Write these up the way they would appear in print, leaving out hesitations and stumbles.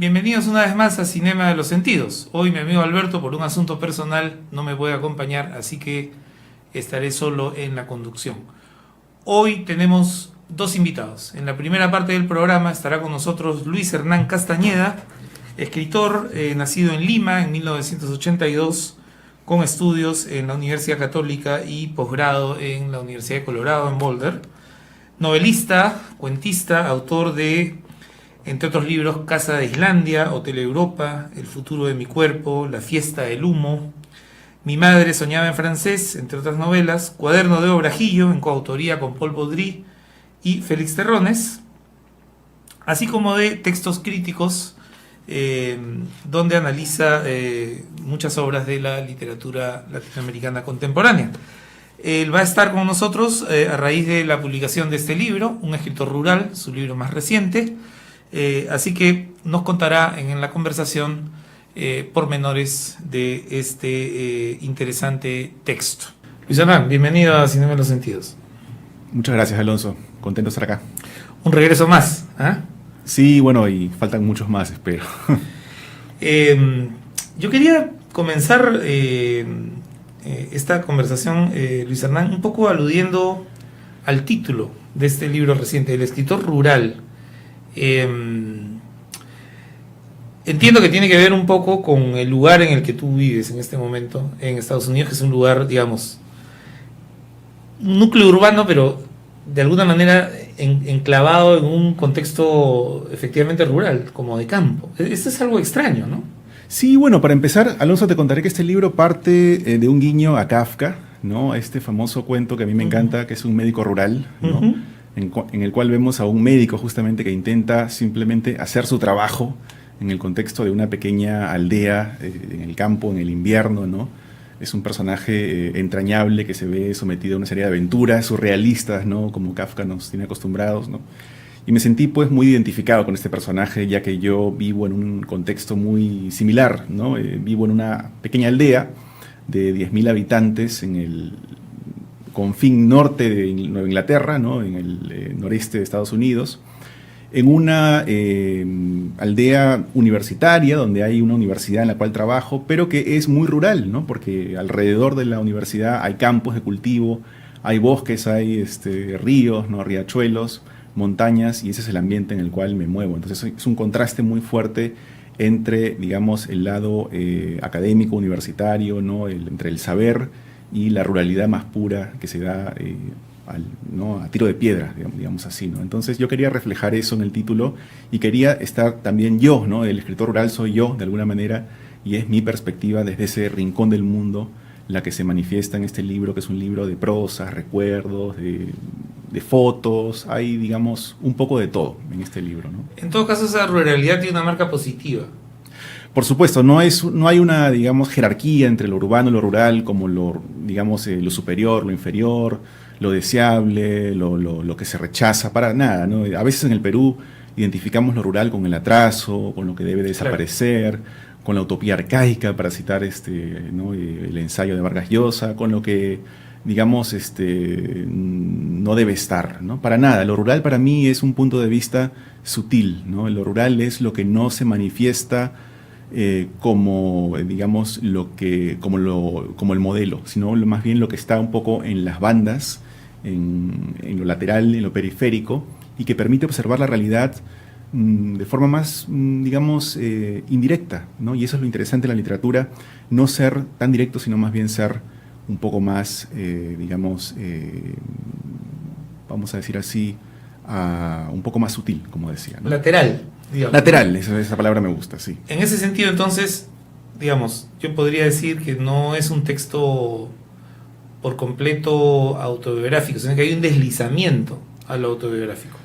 Bienvenidos una vez más a Cinema de los Sentidos. Hoy mi amigo Alberto, por un asunto personal, no me puede acompañar, así que estaré solo en la conducción. Hoy tenemos dos invitados. En la primera parte del programa estará con nosotros Luis Hernán Castañeda, escritor nacido en Lima en 1982, con estudios en la Universidad Católica y posgrado en la Universidad de Colorado en Boulder. Novelista, cuentista, autor de, entre otros libros, Casa de Islandia, Hotel Europa, El futuro de mi cuerpo, La fiesta del humo, Mi madre soñaba en francés, entre otras novelas, Cuaderno de Obrajillo, en coautoría con Paul Baudry y Félix Terrones, así como de textos críticos, donde analiza muchas obras de la literatura latinoamericana contemporánea. Él va a estar con nosotros a raíz de la publicación de este libro, Un escritor rural, su libro más reciente. Así que nos contará en la conversación pormenores de este interesante texto. Luis Hernán, bienvenido a Cinema de los Sentidos. Muchas gracias, Alonso. Contento de estar acá. Un regreso más, ¿eh? Sí, bueno, y faltan muchos más, espero. Yo quería comenzar esta conversación, Luis Hernán, un poco aludiendo al título de este libro reciente, El escritor rural. Entiendo que tiene que ver un poco con el lugar en el que tú vives en este momento, en Estados Unidos, que es un lugar, digamos, un núcleo urbano, pero de alguna manera enclavado en un contexto efectivamente rural, como de campo. Esto es algo extraño, ¿no? Sí, bueno, para empezar, Alonso, te contaré que este libro parte de un guiño a Kafka, ¿no? Este famoso cuento que a mí me encanta, que es Un médico rural, ¿no? En el cual vemos a un médico justamente que intenta simplemente hacer su trabajo en el contexto de una pequeña aldea en el campo, en el invierno, ¿no? Es un personaje entrañable que se ve sometido a una serie de aventuras surrealistas, ¿no? Como Kafka nos tiene acostumbrados, ¿no? Y me sentí pues muy identificado con este personaje, ya que yo vivo en un contexto muy similar, ¿no? Vivo en una pequeña aldea de 10.000 habitantes en el confín norte de Nueva Inglaterra, ¿no? En el noreste de Estados Unidos, en una aldea universitaria donde hay una universidad en la cual trabajo, pero que es muy rural, ¿no? Porque alrededor de la universidad hay campos de cultivo, hay bosques, hay ríos, ¿no? Riachuelos, montañas, y ese es el ambiente en el cual me muevo. Entonces es un contraste muy fuerte entre, digamos, el lado académico, universitario, ¿no? Entre el saber y la ruralidad más pura que se da ¿no? a tiro de piedra, digamos así, ¿no? Entonces yo quería reflejar eso en el título y quería estar también yo, ¿no? El escritor rural soy yo, de alguna manera, y es mi perspectiva desde ese rincón del mundo la que se manifiesta en este libro, que es un libro de prosa, recuerdos, de fotos, hay, digamos, un poco de todo en este libro, ¿no? En todo caso, esa ruralidad tiene una marca positiva. Por supuesto, no hay una, digamos, jerarquía entre lo urbano y lo rural, como digamos, lo superior, lo inferior, lo deseable, lo que se rechaza, para nada, ¿no? A veces en el Perú identificamos lo rural con el atraso, con lo que debe desaparecer, claro, con la utopía arcaica, para citar ¿no? el ensayo de Vargas Llosa, con lo que, digamos, no debe estar, ¿no? Para nada. Lo rural para mí es un punto de vista sutil, ¿no? Lo rural es lo que no se manifiesta como, digamos, como el modelo, sino más bien lo que está un poco en las bandas, en lo lateral, en lo periférico, y que permite observar la realidad de forma más, digamos, indirecta, ¿no? Y eso es lo interesante de la literatura, no ser tan directo, sino más bien ser un poco más, digamos, vamos a decir así, un poco más sutil, como decía, ¿no? Lateral, digamos. Lateral, esa palabra me gusta, sí. En ese sentido, entonces, digamos, yo podría decir que no es un texto por completo autobiográfico, sino que hay un deslizamiento a lo autobiográfico.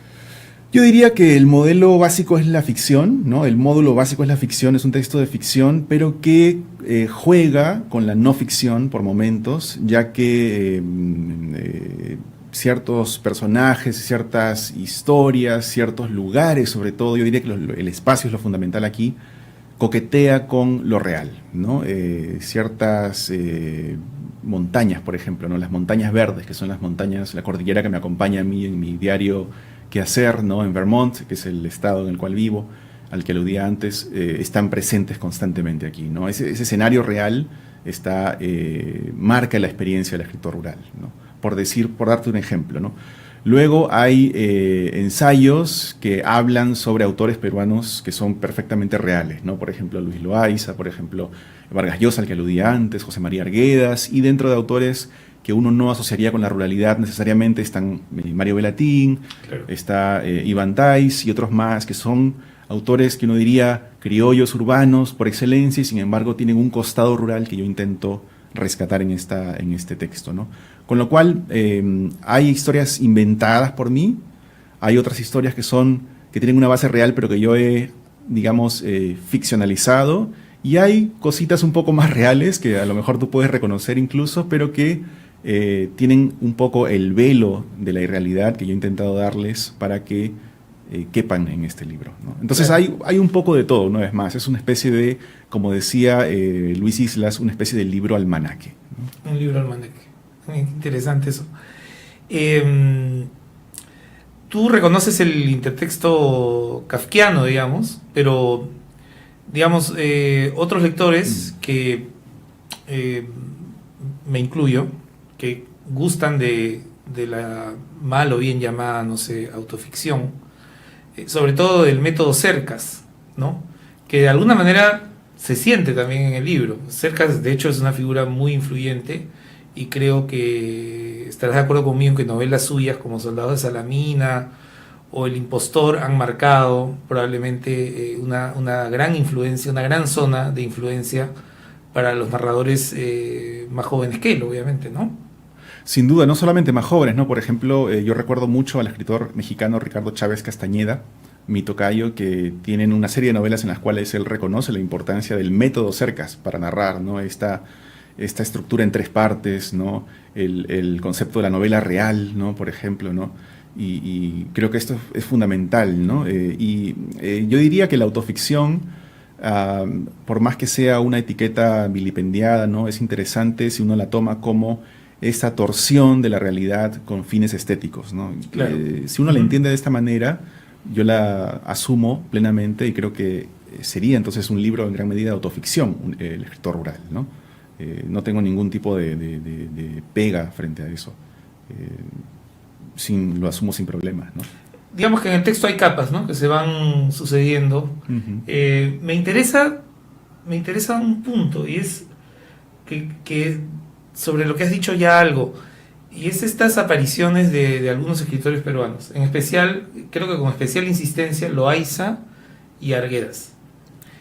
Yo diría que el modelo básico es la ficción, ¿no? El módulo básico es la ficción, es un texto de ficción, pero que juega con la no ficción por momentos, ya que ciertos personajes, ciertas historias, ciertos lugares, sobre todo, yo diría que el espacio es lo fundamental aquí, coquetea con lo real, ¿no? Ciertas montañas, por ejemplo, ¿no? Las montañas verdes, que son las montañas, la cordillera que me acompaña a mí en mi diario quehacer, ¿no? En Vermont, que es el estado en el cual vivo, al que aludía antes, están presentes constantemente aquí, ¿no? Ese escenario real marca la experiencia del escritor rural, ¿no? Por darte un ejemplo, ¿no? Luego hay ensayos que hablan sobre autores peruanos que son perfectamente reales, ¿no? Por ejemplo, Luis Loaiza, por ejemplo, Vargas Llosa, al que aludía antes, José María Arguedas, y dentro de autores que uno no asociaría con la ruralidad necesariamente están Mario Velatín, claro. Está Iván Tais y otros más que son autores que uno diría criollos urbanos por excelencia y sin embargo tienen un costado rural que yo intento rescatar en este texto, ¿no? Con lo cual hay historias inventadas por mí, hay otras historias que tienen una base real pero que yo he, digamos, ficcionalizado, y hay cositas un poco más reales que a lo mejor tú puedes reconocer incluso, pero que tienen un poco el velo de la irrealidad que yo he intentado darles para que quepan en este libro, ¿no? Entonces claro. hay un poco de todo, una vez más. Es una especie de, como decía Luis Islas, una especie de libro almanaque, ¿no? Un libro almanaque. Interesante eso. Tú reconoces el intertexto kafkiano, digamos, pero, digamos, otros lectores que me incluyo, que gustan de la mal o bien llamada, no sé, autoficción, sobre todo del método Cercas, ¿no? Que de alguna manera se siente también en el libro. Cercas, de hecho, es una figura muy influyente y creo que estarás de acuerdo conmigo en que novelas suyas como Soldado de Salamina o El Impostor han marcado probablemente una gran influencia, una gran zona de influencia para los narradores más jóvenes que él, obviamente, ¿no? Sin duda, no solamente más jóvenes, ¿no? Por ejemplo, yo recuerdo mucho al escritor mexicano Ricardo Chávez Castañeda, mi tocayo, que tienen una serie de novelas en las cuales él reconoce la importancia del método Cercas para narrar, ¿no? Esta estructura en 3 partes, ¿no? El concepto de la novela real, ¿no? Por ejemplo, ¿no? Y creo que esto es fundamental, ¿no? Yo diría que la autoficción, por más que sea una etiqueta vilipendiada, ¿no? Es interesante si uno la toma como esta torsión de la realidad con fines estéticos, ¿no? Claro. Si uno la entiende de esta manera, yo la asumo plenamente y creo que sería entonces un libro en gran medida de autoficción, el escritor rural, ¿no? No tengo ningún tipo de pega frente a eso. Lo asumo sin problemas, ¿no? Digamos que en el texto hay capas, ¿no? Que se van sucediendo. Uh-huh. Me interesa un punto, y es que sobre lo que has dicho ya algo, y es estas apariciones de algunos escritores peruanos, en especial, creo que con especial insistencia, Loaiza y Arguedas.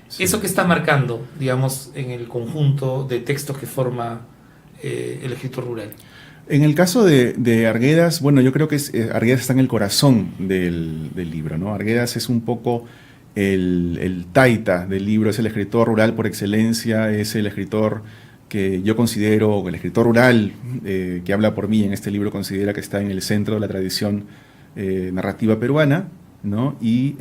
Sí. Eso que está marcando, digamos, en el conjunto de textos que forma el escritor rural. En el caso de Arguedas, bueno, yo creo que Arguedas está en el corazón del libro, ¿no? Arguedas es un poco el taita del libro, es el escritor rural por excelencia, es el escritor que yo considero, el escritor rural que habla por mí en este libro, considera que está en el centro de la tradición narrativa peruana, ¿no? Y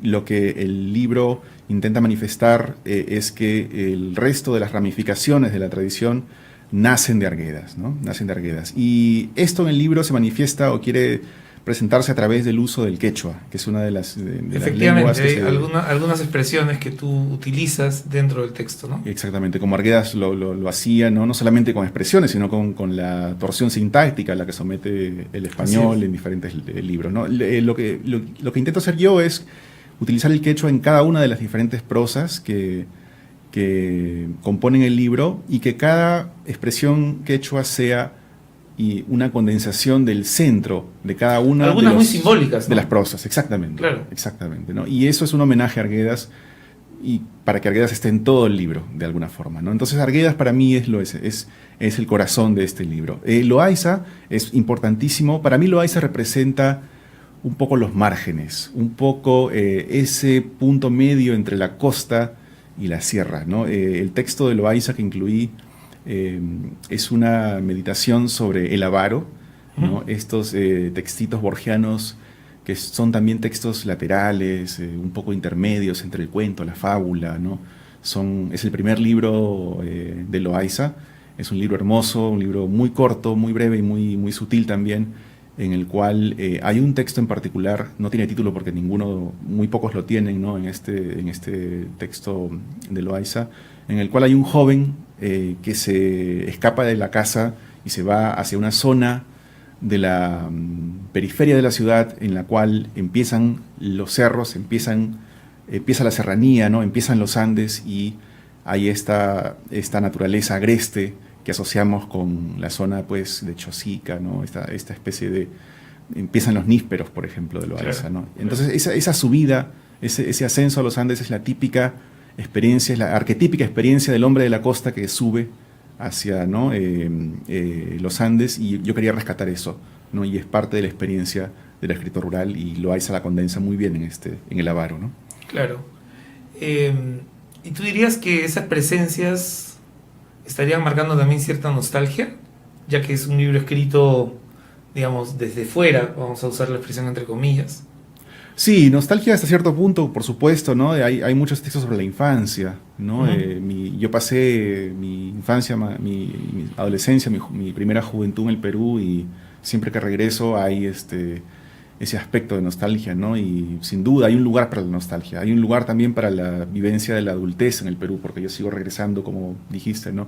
lo que el libro intenta manifestar es que el resto de las ramificaciones de la tradición nacen de Arguedas, ¿no? Nacen de Arguedas. Y esto en el libro se manifiesta o quiere presentarse a través del uso del quechua, que es una de las lenguas que hay algunas expresiones que tú utilizas dentro del texto, ¿no? Exactamente, como Arguedas lo hacía, no solamente con expresiones, sino con la torsión sintáctica a la que somete el español en diferentes libros, ¿no? Lo que intento hacer yo es utilizar el quechua en cada una de las diferentes prosas que componen el libro, y que cada expresión quechua sea y una condensación del centro de cada una algunas muy simbólicas, ¿no? De las prosas, exactamente. Claro. Exactamente, ¿no? Y eso es un homenaje a Arguedas, y para que Arguedas esté en todo el libro, de alguna forma, ¿no? Entonces Arguedas para mí es el corazón de este libro. Loaiza es importantísimo. Para mí Loaiza representa un poco los márgenes, un poco ese punto medio entre la costa y la sierra, ¿no? El texto de Loaiza que incluí es una meditación sobre el avaro, ¿no? Estos textitos borgianos que son también textos laterales, un poco intermedios entre el cuento, la fábula, ¿no? Es el primer libro de Loaiza, es un libro hermoso, un libro muy corto, muy breve y muy sutil también, en el cual hay un texto en particular, no tiene título porque muy pocos lo tienen, ¿no? En este texto de Loaiza, en el cual hay un joven que se escapa de la casa y se va hacia una zona de la periferia de la ciudad en la cual empiezan los cerros, empieza la serranía, ¿no? Empiezan los Andes y hay esta naturaleza agreste que asociamos con la zona, pues, de Chosica, ¿no? Esta especie de... Empiezan los nísperos, por ejemplo, de Loaiza, ¿no? Entonces, esa subida, ese ascenso a los Andes es la típica experiencia, es la arquetípica experiencia del hombre de la costa que sube hacia, ¿no? Los Andes, y yo quería rescatar eso, ¿no? Y es parte de la experiencia del escritor rural, y Loaiza la condensa muy bien en El Avaro, ¿no? Claro. ¿Y tú dirías que esas presencias estarían marcando también cierta nostalgia, ya que es un libro escrito, digamos, desde fuera, vamos a usar la expresión entre comillas? Sí, nostalgia hasta cierto punto, por supuesto, ¿no? Hay muchos textos sobre la infancia, ¿no? Uh-huh. Yo pasé mi infancia, mi adolescencia, mi primera juventud en el Perú, y siempre que regreso hay ese aspecto de nostalgia, ¿no? Y sin duda hay un lugar para la nostalgia, hay un lugar también para la vivencia de la adultez en el Perú, porque yo sigo regresando, como dijiste, ¿no?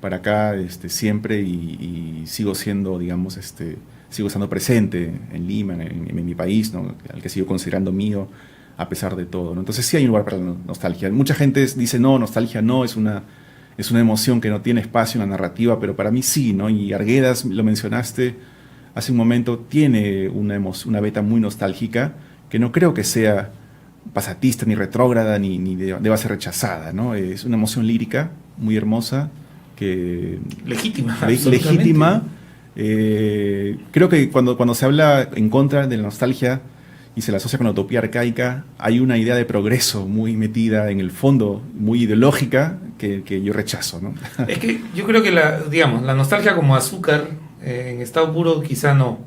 Para acá siempre, y sigo siendo, digamos, sigo estando presente en Lima, en mi país, ¿no? Al que sigo considerando mío a pesar de todo, ¿no? Entonces sí hay un lugar para la nostalgia. Mucha gente dice, no, nostalgia no, es una emoción que no tiene espacio en la narrativa, pero para mí sí, ¿no? Y Arguedas, lo mencionaste hace un momento, tiene una beta muy nostálgica que no creo que sea pasatista, ni retrógrada, ni deba ser rechazada, ¿no? Es una emoción lírica muy hermosa, Legítima. Legítima. Creo que cuando se habla en contra de la nostalgia y se la asocia con la utopía arcaica, hay una idea de progreso muy metida en el fondo, muy ideológica, que yo rechazo, ¿no? Es que yo creo que la nostalgia como azúcar en estado puro quizá no.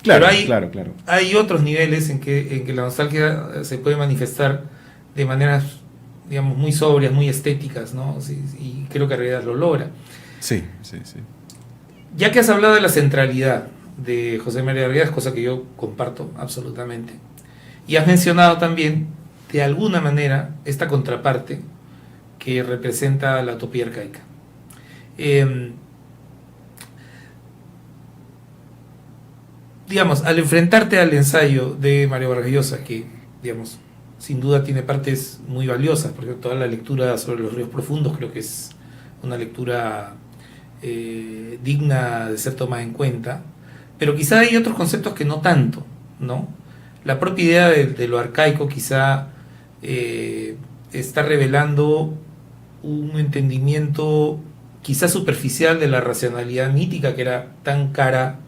Claro, pero hay otros niveles en que la nostalgia se puede manifestar de maneras, digamos, muy sobrias, muy estéticas, ¿no? Sí, y creo que Arguedas lo logra. Sí. Ya que has hablado de la centralidad de José María Arguedas, cosa que yo comparto absolutamente, y has mencionado también, de alguna manera, esta contraparte que representa la utopía arcaica. Digamos, al enfrentarte al ensayo de Mario Vargas Llosa, que, digamos, sin duda tiene partes muy valiosas, porque toda la lectura sobre los ríos profundos creo que es una lectura digna de ser tomada en cuenta, pero quizá hay otros conceptos que no tanto, ¿no? La propia idea de lo arcaico quizá está revelando un entendimiento quizá superficial de la racionalidad mítica que era tan cara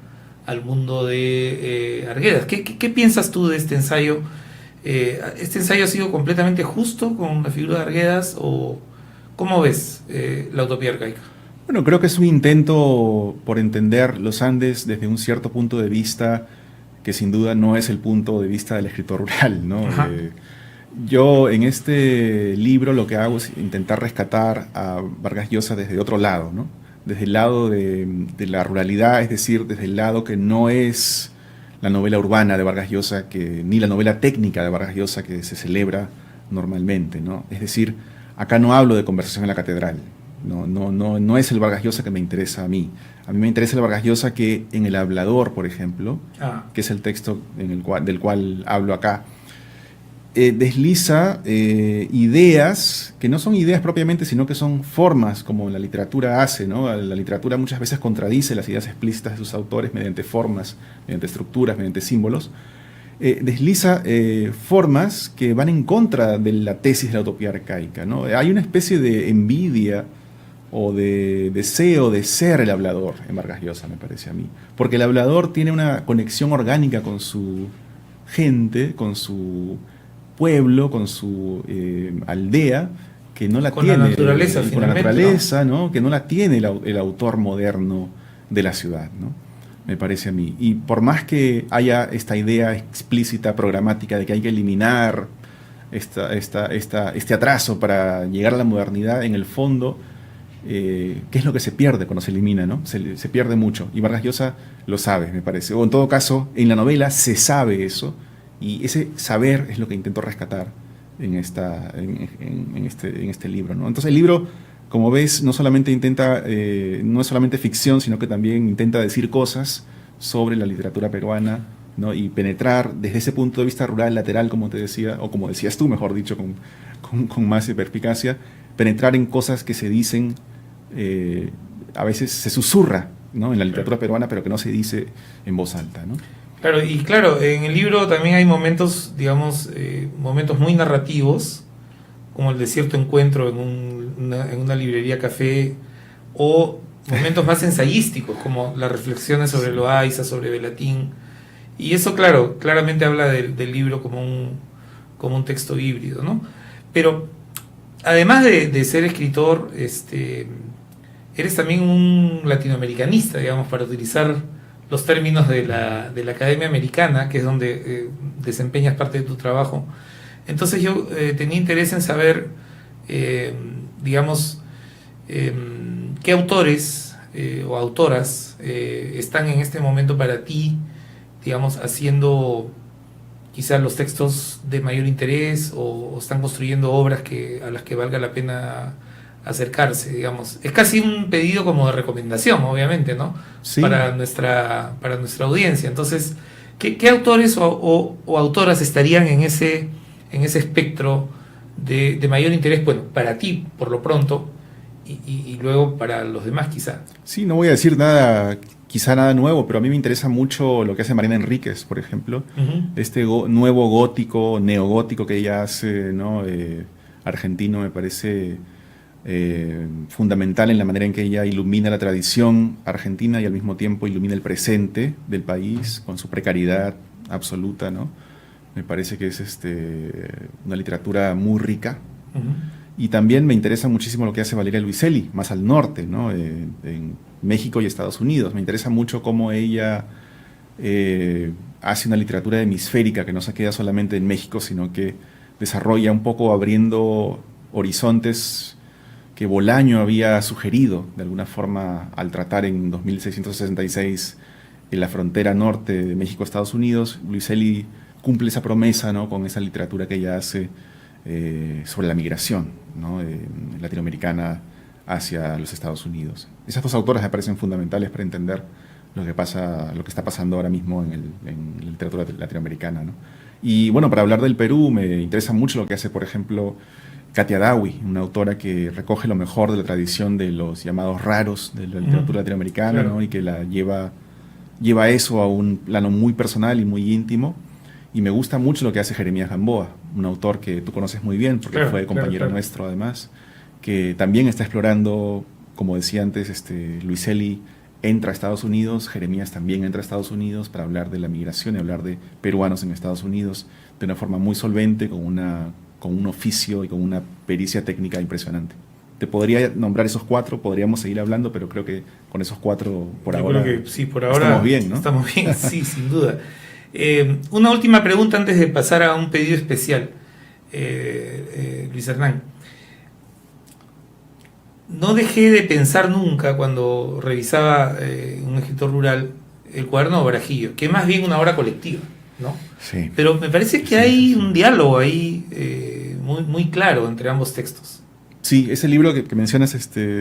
al mundo de Arguedas. ¿Qué piensas tú de este ensayo? ¿Este ensayo ha sido completamente justo con la figura de Arguedas, o cómo ves la utopía arcaica? Bueno, creo que es un intento por entender los Andes desde un cierto punto de vista que sin duda no es el punto de vista del escritor rural, ¿no? Yo en este libro lo que hago es intentar rescatar a Vargas Llosa desde otro lado, ¿no? Desde el lado de la ruralidad, es decir, desde el lado que no es la novela urbana de Vargas Llosa, ni la novela técnica de Vargas Llosa que se celebra normalmente, ¿no? Es decir, acá no hablo de Conversación en la Catedral, no es el Vargas Llosa que me interesa a mí. A mí me interesa el Vargas Llosa que en El Hablador, por ejemplo, que es el texto del cual hablo acá, desliza ideas que no son ideas propiamente, sino que son formas, como la literatura hace, ¿no? La literatura muchas veces contradice las ideas explícitas de sus autores mediante formas, mediante estructuras, mediante símbolos. Desliza formas que van en contra de la tesis de la utopía arcaica, ¿no? Hay una especie de envidia o de deseo de ser el hablador en Vargas Llosa, me parece a mí. Porque el hablador tiene una conexión orgánica con su gente, con su pueblo, con su aldea, que no la con tiene. La naturaleza, con la naturaleza, ¿no? Que no la tiene el autor moderno de la ciudad, ¿no? Me parece a mí. Y por más que haya esta idea explícita, programática, de que hay que eliminar este atraso para llegar a la modernidad, en el fondo qué es lo que se pierde cuando se elimina, ¿no? Se pierde mucho. Y Vargas Llosa lo sabe, me parece. O en todo caso, en la novela se sabe eso, y ese saber es lo que intento rescatar en este libro, ¿no? Entonces el libro, como ves, no es solamente ficción, sino que también intenta decir cosas sobre la literatura peruana, ¿no? Y penetrar desde ese punto de vista rural, lateral, como te decía, o como decías tú, mejor dicho, con más perspicacia, penetrar en cosas que se dicen, a veces se susurra, ¿no? En la literatura peruana, pero que no se dice en voz alta, ¿no? Claro, y claro, en el libro también hay momentos, digamos, momentos muy narrativos, como el de cierto encuentro en una librería café, o momentos más ensayísticos, como las reflexiones sobre Loaiza, sobre Velatín. Y eso, claro, claramente habla del libro como un texto híbrido, ¿no? Pero además de ser escritor, eres también un latinoamericanista, digamos, para utilizar los términos de la Academia Americana, que es donde desempeñas parte de tu trabajo. Entonces yo tenía interés en saber, digamos, qué autores o autoras están en este momento para ti, digamos, haciendo quizás los textos de mayor interés, o están construyendo obras a las que valga la pena acercarse, digamos. Es casi un pedido como de recomendación, obviamente, ¿no? Sí. Para nuestra audiencia. Entonces, ¿qué autores o autoras estarían en ese espectro de mayor interés, bueno, para ti, por lo pronto, y luego para los demás, quizá? Sí, no voy a decir nada, quizá nada nuevo, pero a mí me interesa mucho lo que hace Marina Enríquez, por ejemplo. Uh-huh. Nuevo gótico, neogótico que ella hace, ¿no? Argentino, me parece fundamental en la manera en que ella ilumina la tradición argentina y al mismo tiempo ilumina el presente del país con su precariedad absoluta, ¿no? Me parece que es una literatura muy rica. Uh-huh. Y también me interesa muchísimo lo que hace Valeria Luiselli, más al norte, ¿no? En México y Estados Unidos. Me interesa mucho cómo ella hace una literatura hemisférica que no se queda solamente en México, sino que desarrolla un poco abriendo horizontes que Bolaño había sugerido de alguna forma al tratar en 2666 en la frontera norte de México-Estados Unidos. Luiselli cumple esa promesa, ¿no? Con esa literatura que ella hace sobre la migración, ¿no? Latinoamericana hacia los Estados Unidos. Esas dos autoras me parecen fundamentales para entender lo que está pasando ahora mismo en la literatura latinoamericana, ¿no? Y bueno, para hablar del Perú, me interesa mucho lo que hace, por ejemplo, Katia Dawi, una autora que recoge lo mejor de la tradición de los llamados raros de la literatura latinoamericana, claro, ¿no? Y que la lleva eso a un plano muy personal y muy íntimo. Y me gusta mucho lo que hace Jeremías Gamboa, un autor que tú conoces muy bien, porque fue compañero nuestro además, que también está explorando, como decía antes, Luiselli entra a Estados Unidos, Jeremías también entra a Estados Unidos para hablar de la migración y hablar de peruanos en Estados Unidos de una forma muy solvente, con un oficio y con una pericia técnica impresionante. Te podría nombrar esos cuatro, podríamos seguir hablando, pero creo que con esos cuatro por ahora creo que sí, por ahora estamos bien, ¿no? Estamos bien, sí, sin duda. Una última pregunta antes de pasar a un pedido especial, Luis Hernán. No dejé de pensar nunca cuando revisaba un escritor rural el cuaderno de Brajillo, que es más bien una obra colectiva, ¿no? Sí. Pero me parece que hay un diálogo ahí muy claro entre ambos textos. Sí, ese libro que mencionas,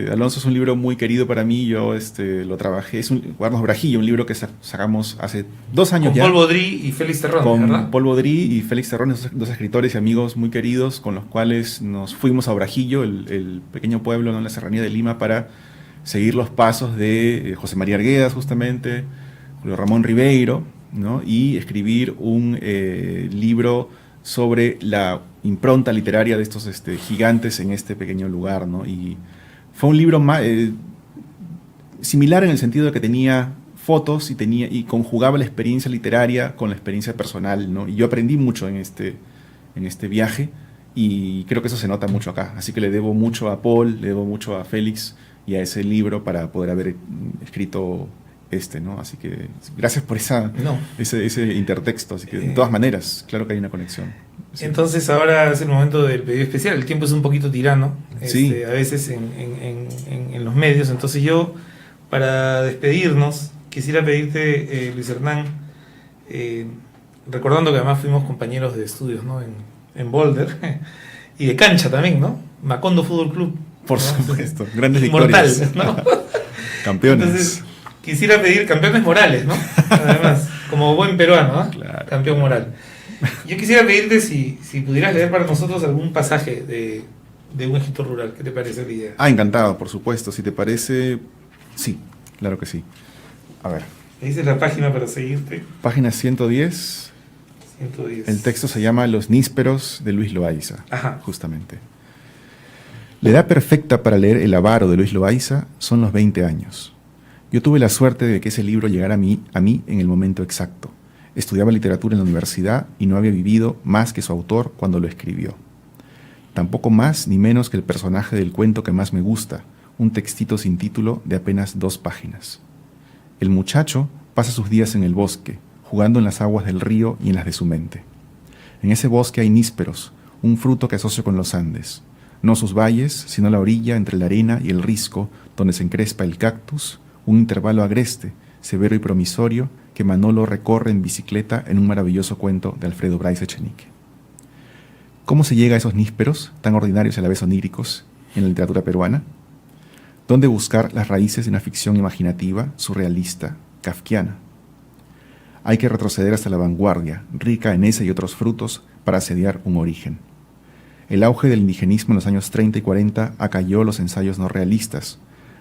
Alonso, es un libro muy querido para mí. Yo lo trabajé, es un Cuadernos Brajillo, un libro que sacamos hace 2 años con ya. Paul Baudry y Félix Terrones, ¿verdad? Con Paul Baudry y Félix Terrones, dos escritores y amigos muy queridos, con los cuales nos fuimos a Brajillo, el pequeño pueblo, ¿no?, en la serranía de Lima, para seguir los pasos de José María Arguedas, justamente, Julio Ramón Ribeiro, ¿no? Y escribir un libro sobre la impronta literaria de estos gigantes en este pequeño lugar, ¿no? Y fue un libro similar en el sentido de que tenía fotos y conjugaba la experiencia literaria con la experiencia personal, ¿no? Y yo aprendí mucho en este viaje, y creo que eso se nota mucho acá. Así que le debo mucho a Paul, le debo mucho a Félix y a ese libro para poder haber escrito ¿no? Así que gracias por No. ese intertexto. Así que de todas maneras, claro que hay una conexión. Sí. Entonces ahora es el momento del pedido especial. El tiempo es un poquito tirano, Sí. a veces en los medios. Entonces yo, para despedirnos, quisiera pedirte, Luis Hernán, recordando que además fuimos compañeros de estudios, ¿no? en Boulder y de cancha también, ¿no? Macondo Fútbol Club. Por ¿no? supuesto, grandes Inmortal, victorias. ¿no? Campeones. Entonces, quisiera pedir campeones morales, ¿no? Además, como buen peruano, ¿no? Claro. Campeón moral. Yo quisiera pedirte si pudieras leer para nosotros algún pasaje de un Egipto rural. ¿Qué te parece la idea? Encantado, por supuesto. Si te parece, sí, claro que sí. A ver, ¿Me dices la página para seguirte? página 110. 110. El texto se llama Los Nísperos de Luis Loaiza, Ajá. justamente. La edad perfecta para leer El avaro de Luis Loaiza son los 20 años. Yo tuve la suerte de que ese libro llegara a mí en el momento exacto. Estudiaba literatura en la universidad y no había vivido más que su autor cuando lo escribió. Tampoco más ni menos que el personaje del cuento que más me gusta, un textito sin título de apenas 2 páginas. El muchacho pasa sus días en el bosque, jugando en las aguas del río y en las de su mente. En ese bosque hay nísperos, un fruto que asocio con los Andes. No sus valles, sino la orilla entre la arena y el risco, donde se encrespa el cactus, un intervalo agreste, severo y promisorio, que Manolo recorre en bicicleta en un maravilloso cuento de Alfredo Bryce Echenique. ¿Cómo se llega a esos nísperos, tan ordinarios y a la vez oníricos, en la literatura peruana? ¿Dónde buscar las raíces de una ficción imaginativa, surrealista, kafkiana? Hay que retroceder hasta la vanguardia, rica en ese y otros frutos, para asediar un origen. El auge del indigenismo en los años 30 y 40 acalló los ensayos no realistas,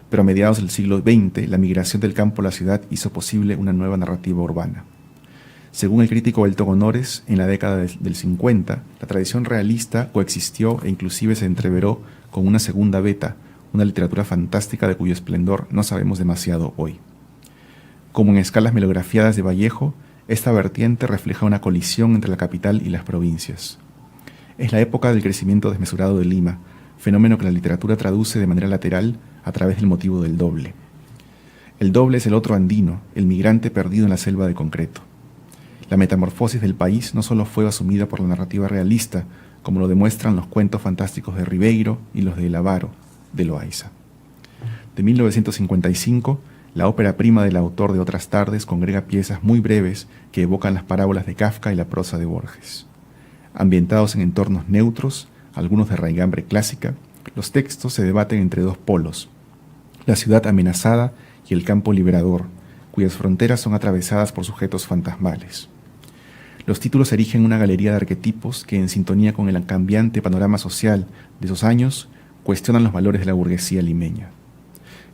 pero a mediados del siglo XX la migración del campo a la ciudad hizo posible una nueva narrativa urbana. Según el crítico Elton Honores, en la década del 50, la tradición realista coexistió e inclusive se entreveró con una segunda beta, una literatura fantástica de cuyo esplendor no sabemos demasiado hoy. Como en escalas melografiadas de Vallejo, esta vertiente refleja una colisión entre la capital y las provincias. Es la época del crecimiento desmesurado de Lima, fenómeno que la literatura traduce de manera lateral a través del motivo del doble. El doble es el otro andino, el migrante perdido en la selva de concreto. La metamorfosis del país no solo fue asumida por la narrativa realista, como lo demuestran los cuentos fantásticos de Ribeiro y los de El avaro, de Loaiza. De 1955, la ópera prima del autor de Otras tardes congrega piezas muy breves que evocan las parábolas de Kafka y la prosa de Borges. Ambientados en entornos neutros, algunos de raigambre clásica, los textos se debaten entre 2 polos, la ciudad amenazada y el campo liberador, cuyas fronteras son atravesadas por sujetos fantasmales. Los títulos erigen una galería de arquetipos que, en sintonía con el cambiante panorama social de esos años, cuestionan los valores de la burguesía limeña.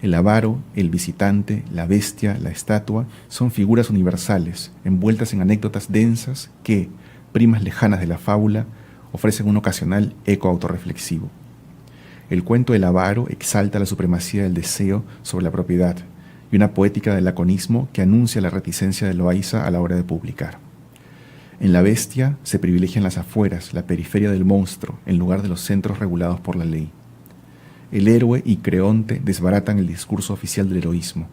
El avaro, el visitante, la bestia, la estatua son figuras universales, envueltas en anécdotas densas que, primas lejanas de la fábula, ofrecen un ocasional eco autorreflexivo. El cuento del avaro exalta la supremacía del deseo sobre la propiedad y una poética del laconismo que anuncia la reticencia de Loaiza a la hora de publicar. En la bestia se privilegian las afueras, la periferia del monstruo, en lugar de los centros regulados por la ley. El héroe y Creonte desbaratan el discurso oficial del heroísmo.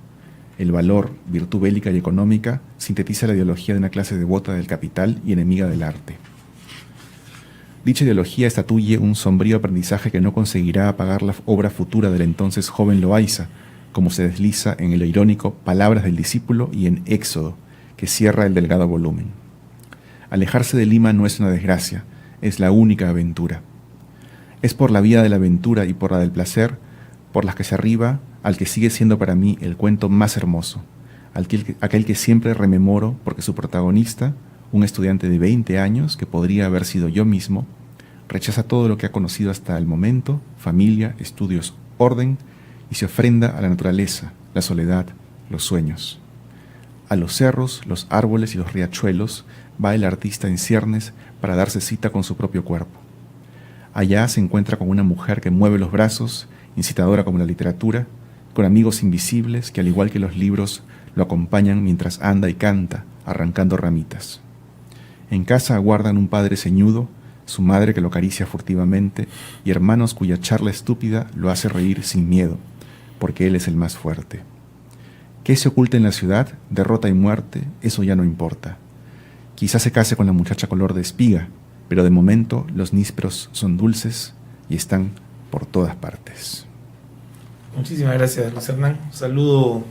El valor, virtud bélica y económica, sintetiza la ideología de una clase devota del capital y enemiga del arte. Dicha ideología estatuye un sombrío aprendizaje que no conseguirá apagar la obra futura del entonces joven Loaiza, como se desliza en el irónico Palabras del discípulo y en Éxodo, que cierra el delgado volumen. Alejarse de Lima no es una desgracia, es la única aventura. Es por la vía de la aventura y por la del placer, por las que se arriba al que sigue siendo para mí el cuento más hermoso, aquel que siempre rememoro porque su protagonista, un estudiante de 20 años que podría haber sido yo mismo, rechaza todo lo que ha conocido hasta el momento, familia, estudios, orden, y se ofrenda a la naturaleza, la soledad, los sueños. A los cerros, los árboles y los riachuelos va el artista en ciernes para darse cita con su propio cuerpo. Allá se encuentra con una mujer que mueve los brazos, incitadora como la literatura, con amigos invisibles que, al igual que los libros, lo acompañan mientras anda y canta, arrancando ramitas. En casa aguardan un padre ceñudo, su madre que lo acaricia furtivamente y hermanos cuya charla estúpida lo hace reír sin miedo, porque él es el más fuerte. ¿Qué se oculta en la ciudad? Derrota y muerte, eso ya no importa. Quizás se case con la muchacha color de espiga, pero de momento los nísperos son dulces y están por todas partes. Muchísimas gracias, Luis Hernán. Un saludo,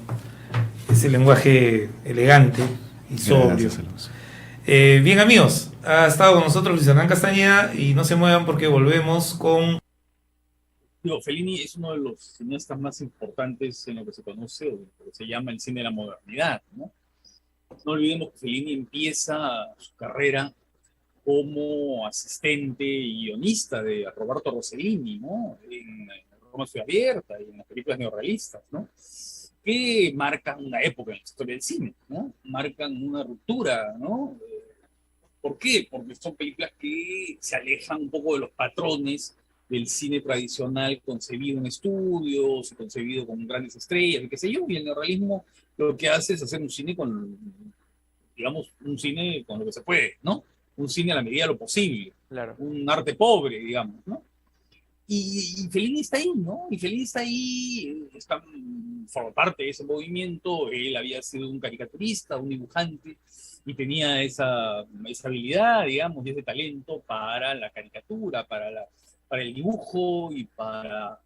ese lenguaje elegante y sobrio. Gracias, Alonso. Bien, amigos, ha estado con nosotros Luis Hernán Castañeda y no se muevan porque volvemos con... Digo, Fellini es uno de los cineastas más importantes en lo que se conoce, o lo que se llama el cine de la modernidad, ¿no? No olvidemos que Fellini empieza su carrera como asistente y guionista de Roberto Rossellini, ¿no? En Roma Ciudad Abierta y en las películas neorrealistas, ¿no? Que marcan una época en la historia del cine, ¿no? Marcan una ruptura, ¿no? ¿Por qué? Porque son películas que se alejan un poco de los patrones del cine tradicional concebido en estudios, concebido con grandes estrellas, qué sé yo, y el neorrealismo lo que hace es hacer un cine con, digamos, un cine con lo que se puede, ¿no? Un cine a la medida de lo posible, Claro. un arte pobre, digamos, ¿no? Y Fellini está ahí, ¿no? Y Fellini está ahí, forma parte de ese movimiento. Él había sido un caricaturista, un dibujante, y tenía esa habilidad, digamos, y ese talento para la caricatura, para el dibujo y para,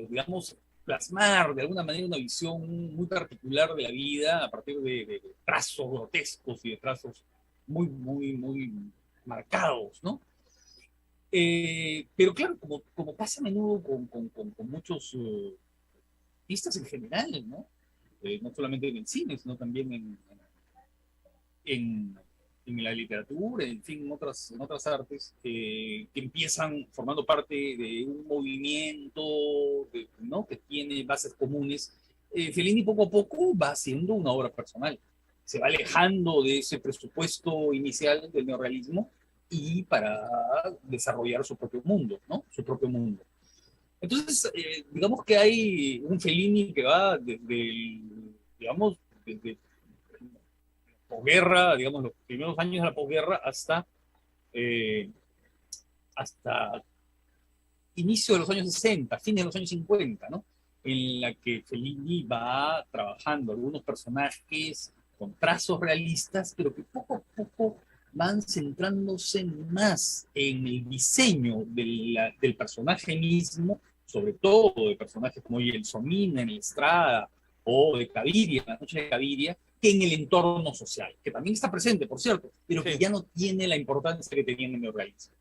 digamos, plasmar de alguna manera una visión muy particular de la vida a partir de trazos grotescos y de trazos muy marcados, ¿no? Pero claro, como pasa a menudo con muchos artistas en general, ¿no? No solamente en el cine, sino también en la literatura, en fin, en otras artes, que empiezan formando parte de un movimiento, ¿no? Que tiene bases comunes. Fellini poco a poco va haciendo una obra personal, se va alejando de ese presupuesto inicial del neorrealismo y para desarrollar su propio mundo, ¿no? Su propio mundo. Entonces, digamos que hay un Fellini que va digamos, desde posguerra, digamos, los primeros años de la posguerra hasta inicio de los años 60, fines de los años 50, ¿no? En la que Fellini va trabajando algunos personajes con trazos realistas, pero que poco a poco van centrándose más en el diseño del personaje mismo, sobre todo de personajes como Gelsomina en La Estrada o de Caviria, Las Noches de Caviria, que en el entorno social, que también está presente, por cierto, pero que ya no tiene la importancia que tenía en el neorrealismo.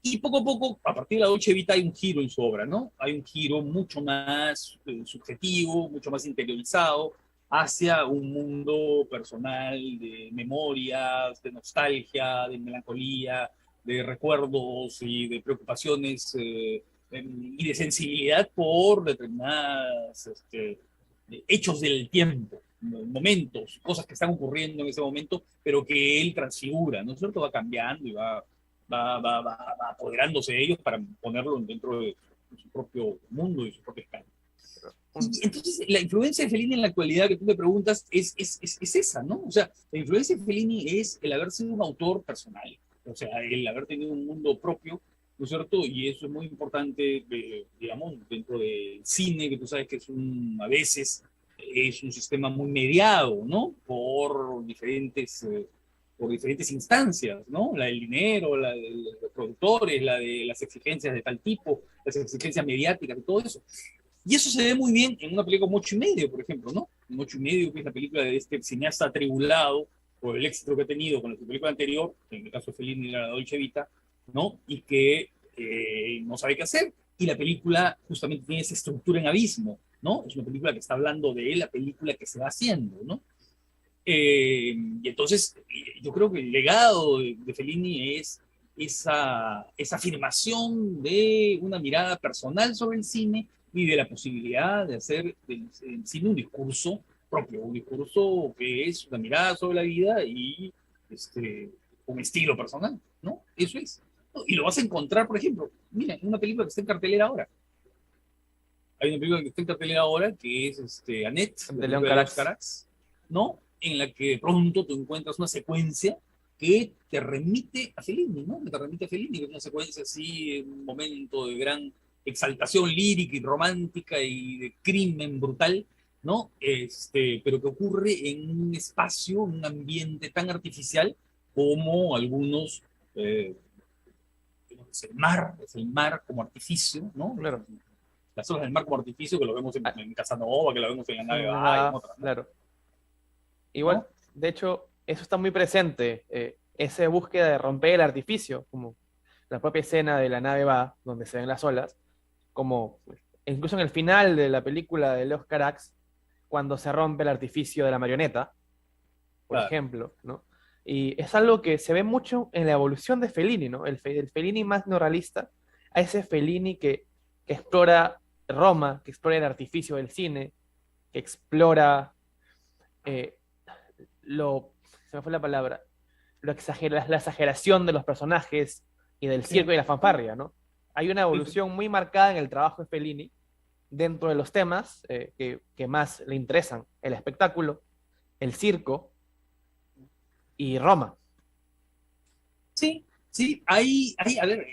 Y poco a poco, a partir de la Dolce Vita, hay un giro en su obra, ¿no? Hay un giro mucho más subjetivo, mucho más interiorizado, hacia un mundo personal de memorias, de nostalgia, de melancolía, de recuerdos y de preocupaciones y de sensibilidad por determinados hechos del tiempo, momentos, cosas que están ocurriendo en ese momento, pero que él transfigura, ¿no es cierto? Va cambiando y va apoderándose de ellos para ponerlo dentro de su propio mundo y su propia escala. Y entonces la influencia de Fellini en la actualidad que tú me preguntas es esa, ¿no? O sea, la influencia de Fellini es el haber sido un autor personal, o sea, el haber tenido un mundo propio, ¿no es cierto? Y eso es muy importante, digamos, dentro del cine, que tú sabes que a veces es un sistema muy mediado, ¿no? Por diferentes instancias, ¿no? La del dinero, la de los productores, la de las exigencias de tal tipo, las exigencias mediáticas y todo eso. Y eso se ve muy bien en una película como 8 y medio, por ejemplo, ¿no? En 8 y medio, que es la película de este cineasta atribulado por el éxito que ha tenido con su película anterior, en el caso de Fellini era la Dolce Vita, ¿no? Y que no sabe qué hacer. Y la película justamente tiene esa estructura en abismo, ¿no? Es una película que está hablando de la película que se va haciendo, ¿no? Y entonces yo creo que el legado de Fellini es esa afirmación de una mirada personal sobre el cine y de la posibilidad de hacer del cine un discurso propio, un discurso que es una mirada sobre la vida y un estilo personal, ¿no? Eso es. Y lo vas a encontrar, por ejemplo, mira, en una película que está en cartelera ahora. Hay una película que está en cartelera ahora que es Annette, De León Carax. Carax, ¿no? En la que de pronto tú encuentras una secuencia que te remite a Fellini, ¿no? Que te remite a Fellini, que es una secuencia así, un momento de gran exaltación lírica y romántica y de crimen brutal, ¿no? Pero que ocurre en un espacio, un ambiente tan artificial como algunos, es el mar como artificio, ¿no? Claro. Las olas del mar como artificio, que lo vemos Ah, en Casanova, que lo vemos en la nave Baja y en nada, otras, ¿no? claro. Igual, ¿No? de hecho, eso está muy presente, esa búsqueda de romper el artificio, como la propia escena de la nave va, donde se ven las olas, como pues, incluso en el final de la película de Leos Carax, cuando se rompe el artificio de la marioneta, por Claro. ejemplo, ¿no? Y es algo que se ve mucho en la evolución de Fellini, ¿no? El Fellini más neorrealista, a ese Fellini que explora Roma, que explora el artificio del cine, que explora eh, se me fue la palabra, la exageración de los personajes y del circo Sí. y la fanfarria, ¿no? Hay una Sí, sí. evolución muy marcada en el trabajo de Fellini dentro de los temas que más le interesan, el espectáculo, el circo y Roma. Sí, sí, a ver,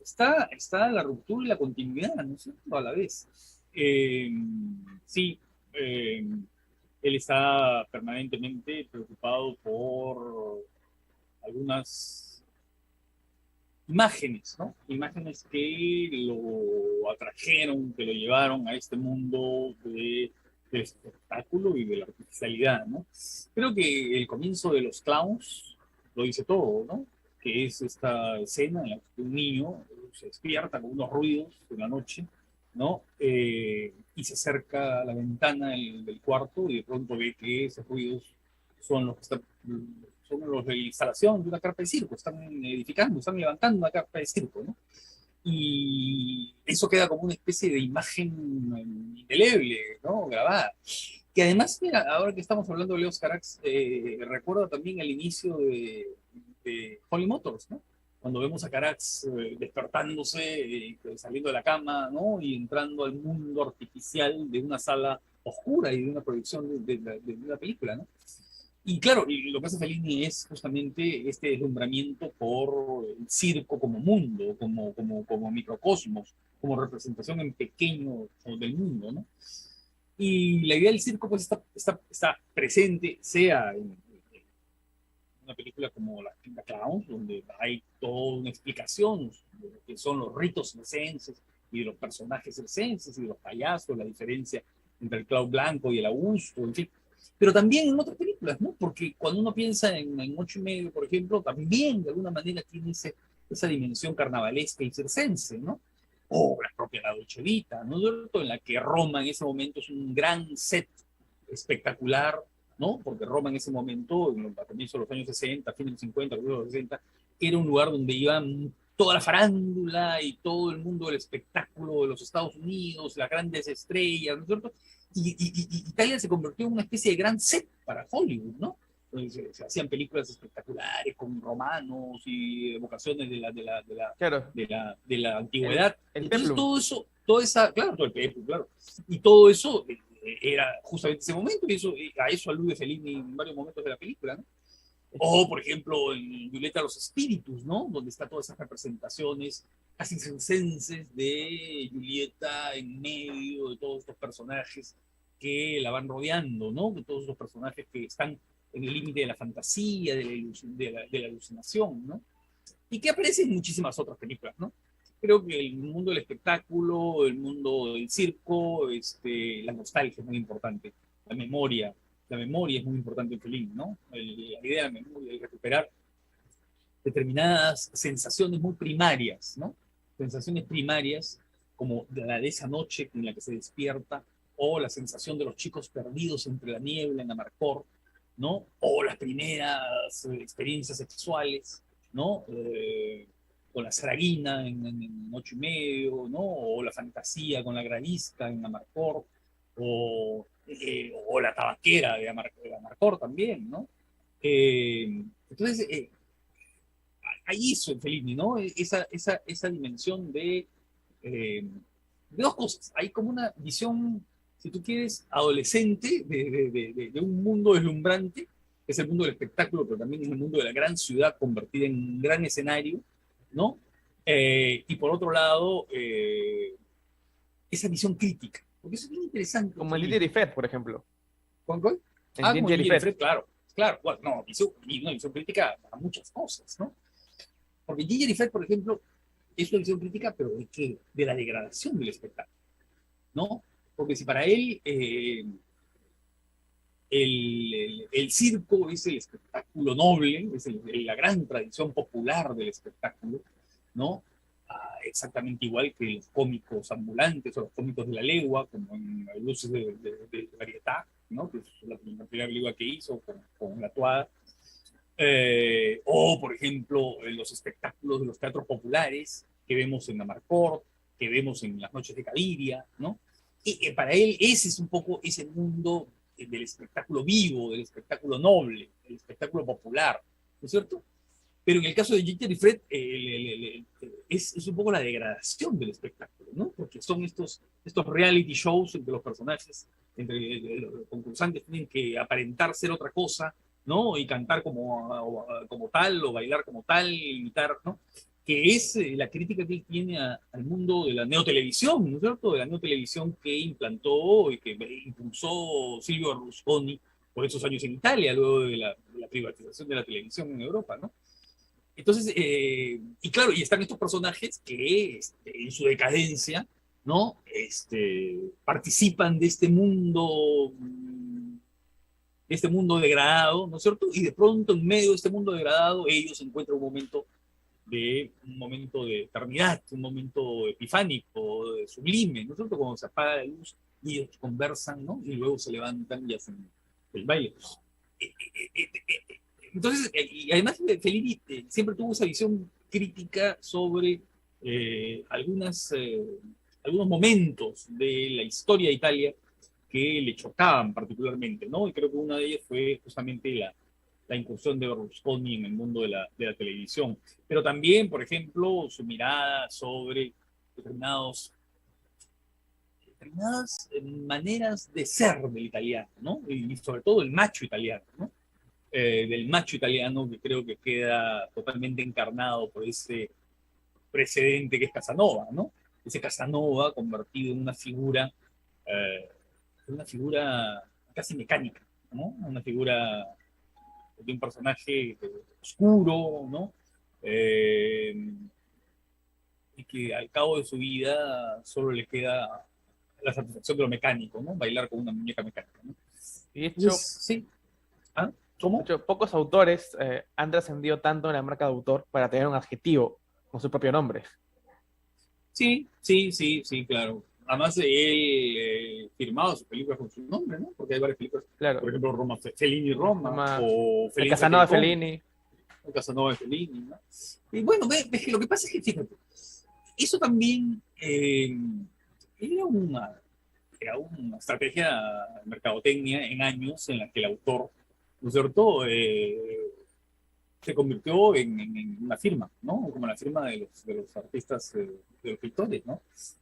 está la ruptura y la continuidad, ¿no es cierto? A la vez. Eh, sí, eh, él está permanentemente preocupado por algunas imágenes, ¿no? Imágenes que lo atrajeron, que lo llevaron a este mundo del espectáculo y de la artificialidad, ¿no? Creo que el comienzo de Los Clowns lo dice todo, ¿no? Que es esta escena en la que un niño se despierta con unos ruidos en la noche, ¿no? Y se acerca a la ventana del cuarto y de pronto ve que esos ruidos son los que están son los de la instalación de una carpa de circo, están edificando, están levantando una carpa de circo, ¿no? Y eso queda como una especie de imagen indeleble, ¿no? Grabada. Que además, mira, ahora que estamos hablando de Leos Carax, recuerda también el inicio de Holly Motors, ¿no? Cuando vemos a Carax despertándose, saliendo de la cama, ¿no? Y entrando al mundo artificial de una sala oscura y de una proyección de una película, ¿no? Y claro, y lo que hace Fellini es justamente este deslumbramiento por el circo como mundo, como microcosmos, como representación en pequeño del mundo, ¿no? Y la idea del circo pues está presente, sea en una película como La Clown, donde hay toda una explicación de lo que son los ritos circenses y de los personajes circenses y de los payasos, la diferencia entre el clown blanco y el Augusto, en fin. Pero también en otras películas, ¿no? Porque cuando uno piensa en Ocho y Medio, por ejemplo, también de alguna manera tiene esa dimensión carnavalesca y circense, ¿no? O la propia La Dolce Vita, ¿no? En la que Roma en ese momento es un gran set espectacular, ¿no? Porque Roma en ese momento, a comienzos de los años 60, fines de los 50, de los 60, era un lugar donde iban toda la farándula y todo el mundo del espectáculo de los Estados Unidos, las grandes estrellas, ¿no es cierto? Y Italia se convirtió en una especie de gran set para Hollywood, ¿no? Entonces, se hacían películas espectaculares con romanos y evocaciones Claro, de la antigüedad. el Entonces peplum. todo eso, toda esa, claro, todo el peplum, claro. Y todo eso era justamente ese momento y a eso alude Fellini en varios momentos de la película, ¿no? O, por ejemplo, en Violeta los Espíritus, ¿no? Donde está todas esas representaciones casi circenses de Julieta en medio de todos estos personajes que la van rodeando, ¿no? De todos estos personajes que están en el límite de la fantasía, de la alucinación, ¿no? Y que aparece en muchísimas otras películas, ¿no? Creo que el mundo del espectáculo, el mundo del circo, la nostalgia es muy importante, la memoria, la memoria es muy importante en Fellini, ¿no? La idea de la memoria, de recuperar determinadas sensaciones muy primarias, ¿no? Sensaciones primarias como la de esa noche en la que se despierta, o la sensación de los chicos perdidos entre la niebla en Amarcord, ¿no? O las primeras experiencias sexuales, ¿no? Con la Saraguina en Ocho y Medio, ¿no? O la fantasía con la Gradisca en Amarcord, o la tabaquera de Amarcord también, ¿no? Entonces, hay eso en Fellini, ¿no? Esa dimensión de dos cosas. Hay como una visión, si tú quieres, adolescente de un mundo deslumbrante, que es el mundo del espectáculo, pero también es el mundo de la gran ciudad convertida en un gran escenario, ¿no? Y por otro lado, esa visión crítica, Porque eso es bien interesante. Como en Sí. Ginger y Fred, por ejemplo. ¿Cuál, cuál? En Como Ginger y Ginger y Fred. Fred, claro. Claro, bueno, no, y una visión crítica a muchas cosas, ¿no? Porque Ginger y Fred, por ejemplo, es una visión crítica, pero ¿de qué? De la degradación del espectáculo, ¿no? Porque si para él el circo es el espectáculo noble, es la gran tradición popular del espectáculo, ¿no? Exactamente igual que los cómicos ambulantes o los cómicos de la legua, como en Luces de Varietà, ¿no? Que es la primera película que hizo con la Toada. O, por ejemplo, los espectáculos de los teatros populares que vemos en Amarcord, que vemos en las noches de Caviria, ¿no? Y para él ese es un poco ese mundo del espectáculo vivo, del espectáculo noble, del espectáculo popular, ¿no es cierto? Pero en el caso de Ginger y Fred, es un poco la degradación del espectáculo, ¿no? Porque son estos reality shows entre los personajes, entre los concursantes tienen que aparentar ser otra cosa, ¿no? Y cantar como tal, o bailar como tal, imitar, ¿no? Que es la crítica que él tiene al mundo de la neotelevisión, ¿no es cierto? De la neotelevisión que implantó y que impulsó Silvio Berlusconi por esos años en Italia, luego de la privatización de la televisión en Europa, ¿no? Entonces, y claro, y están estos personajes que en su decadencia, ¿no? Participan de este mundo degradado, ¿no es cierto? Y de pronto, en medio de este mundo degradado, ellos encuentran un momento de eternidad, un momento epifánico, sublime, ¿no es cierto? Cuando se apaga la luz y ellos conversan, ¿no? Y luego se levantan y hacen el baile. Entonces, y además Fellini siempre tuvo esa visión crítica sobre algunos momentos de la historia de Italia que le chocaban particularmente, ¿no? Y creo que una de ellas fue justamente la incursión de Berlusconi en el mundo de la televisión. Pero también, por ejemplo, su mirada sobre determinadas maneras de ser del italiano, ¿no? Y sobre todo el macho italiano, ¿no? Del macho italiano que creo que queda totalmente encarnado por ese precedente que es Casanova, ¿no? Ese Casanova convertido en una figura casi mecánica, ¿no? Una figura de un personaje oscuro, ¿no? Y que al cabo de su vida solo le queda la satisfacción de lo mecánico, ¿no? Bailar con una muñeca mecánica, ¿no? Y de hecho, Entonces, sí. ¿Ah? ¿Cómo? pocos autores han trascendido tanto en la marca de autor para tener un adjetivo con su propio nombre. Sí, claro. Además, él firmaba sus películas con su nombre, ¿no? Porque hay varias películas, Claro, por ejemplo, Fellini Roma, o el Fellini Casanova de Telecom, Fellini. o Casanova de Fellini, ¿no? Y bueno, ves que lo que pasa es que, fíjate, eso también era una estrategia de mercadotecnia en años en la que el autor, ¿no es cierto?, se convirtió en una firma, ¿no? Como la firma de los artistas, de los escritores, ¿no?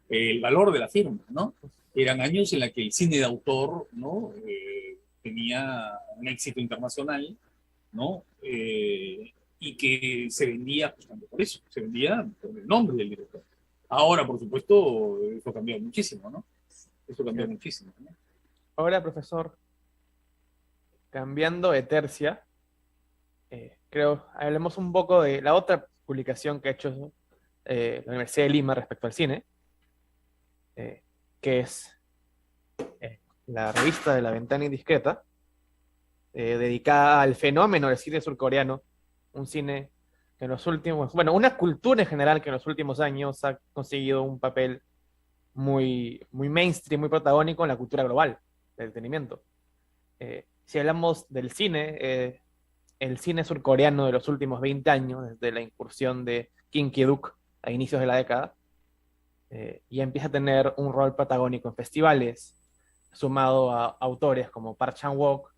El valor de la firma, ¿no? Eran años en la que el cine de autor, ¿no? Tenía un éxito internacional, ¿no? Y que se vendía justamente por eso, se vendía por el nombre del director. Ahora, por supuesto, eso cambió muchísimo, ¿no? Eso cambió muchísimo, ¿no? Ahora, profesor, cambiando de tercia, creo, hablemos un poco de la otra publicación que ha hecho la Universidad de Lima respecto al cine, que es la revista de La Ventana Indiscreta, dedicada al fenómeno del cine surcoreano, un cine que en los últimos, bueno, una cultura en general que en los últimos años ha conseguido un papel muy, muy mainstream, muy protagónico en la cultura global del entretenimiento. Si hablamos del cine, el cine surcoreano de los últimos 20 años, desde la incursión de Kim Ki-duk a inicios de la década, ya empieza a tener un rol protagónico en festivales, sumado a autores como Park Chan-wook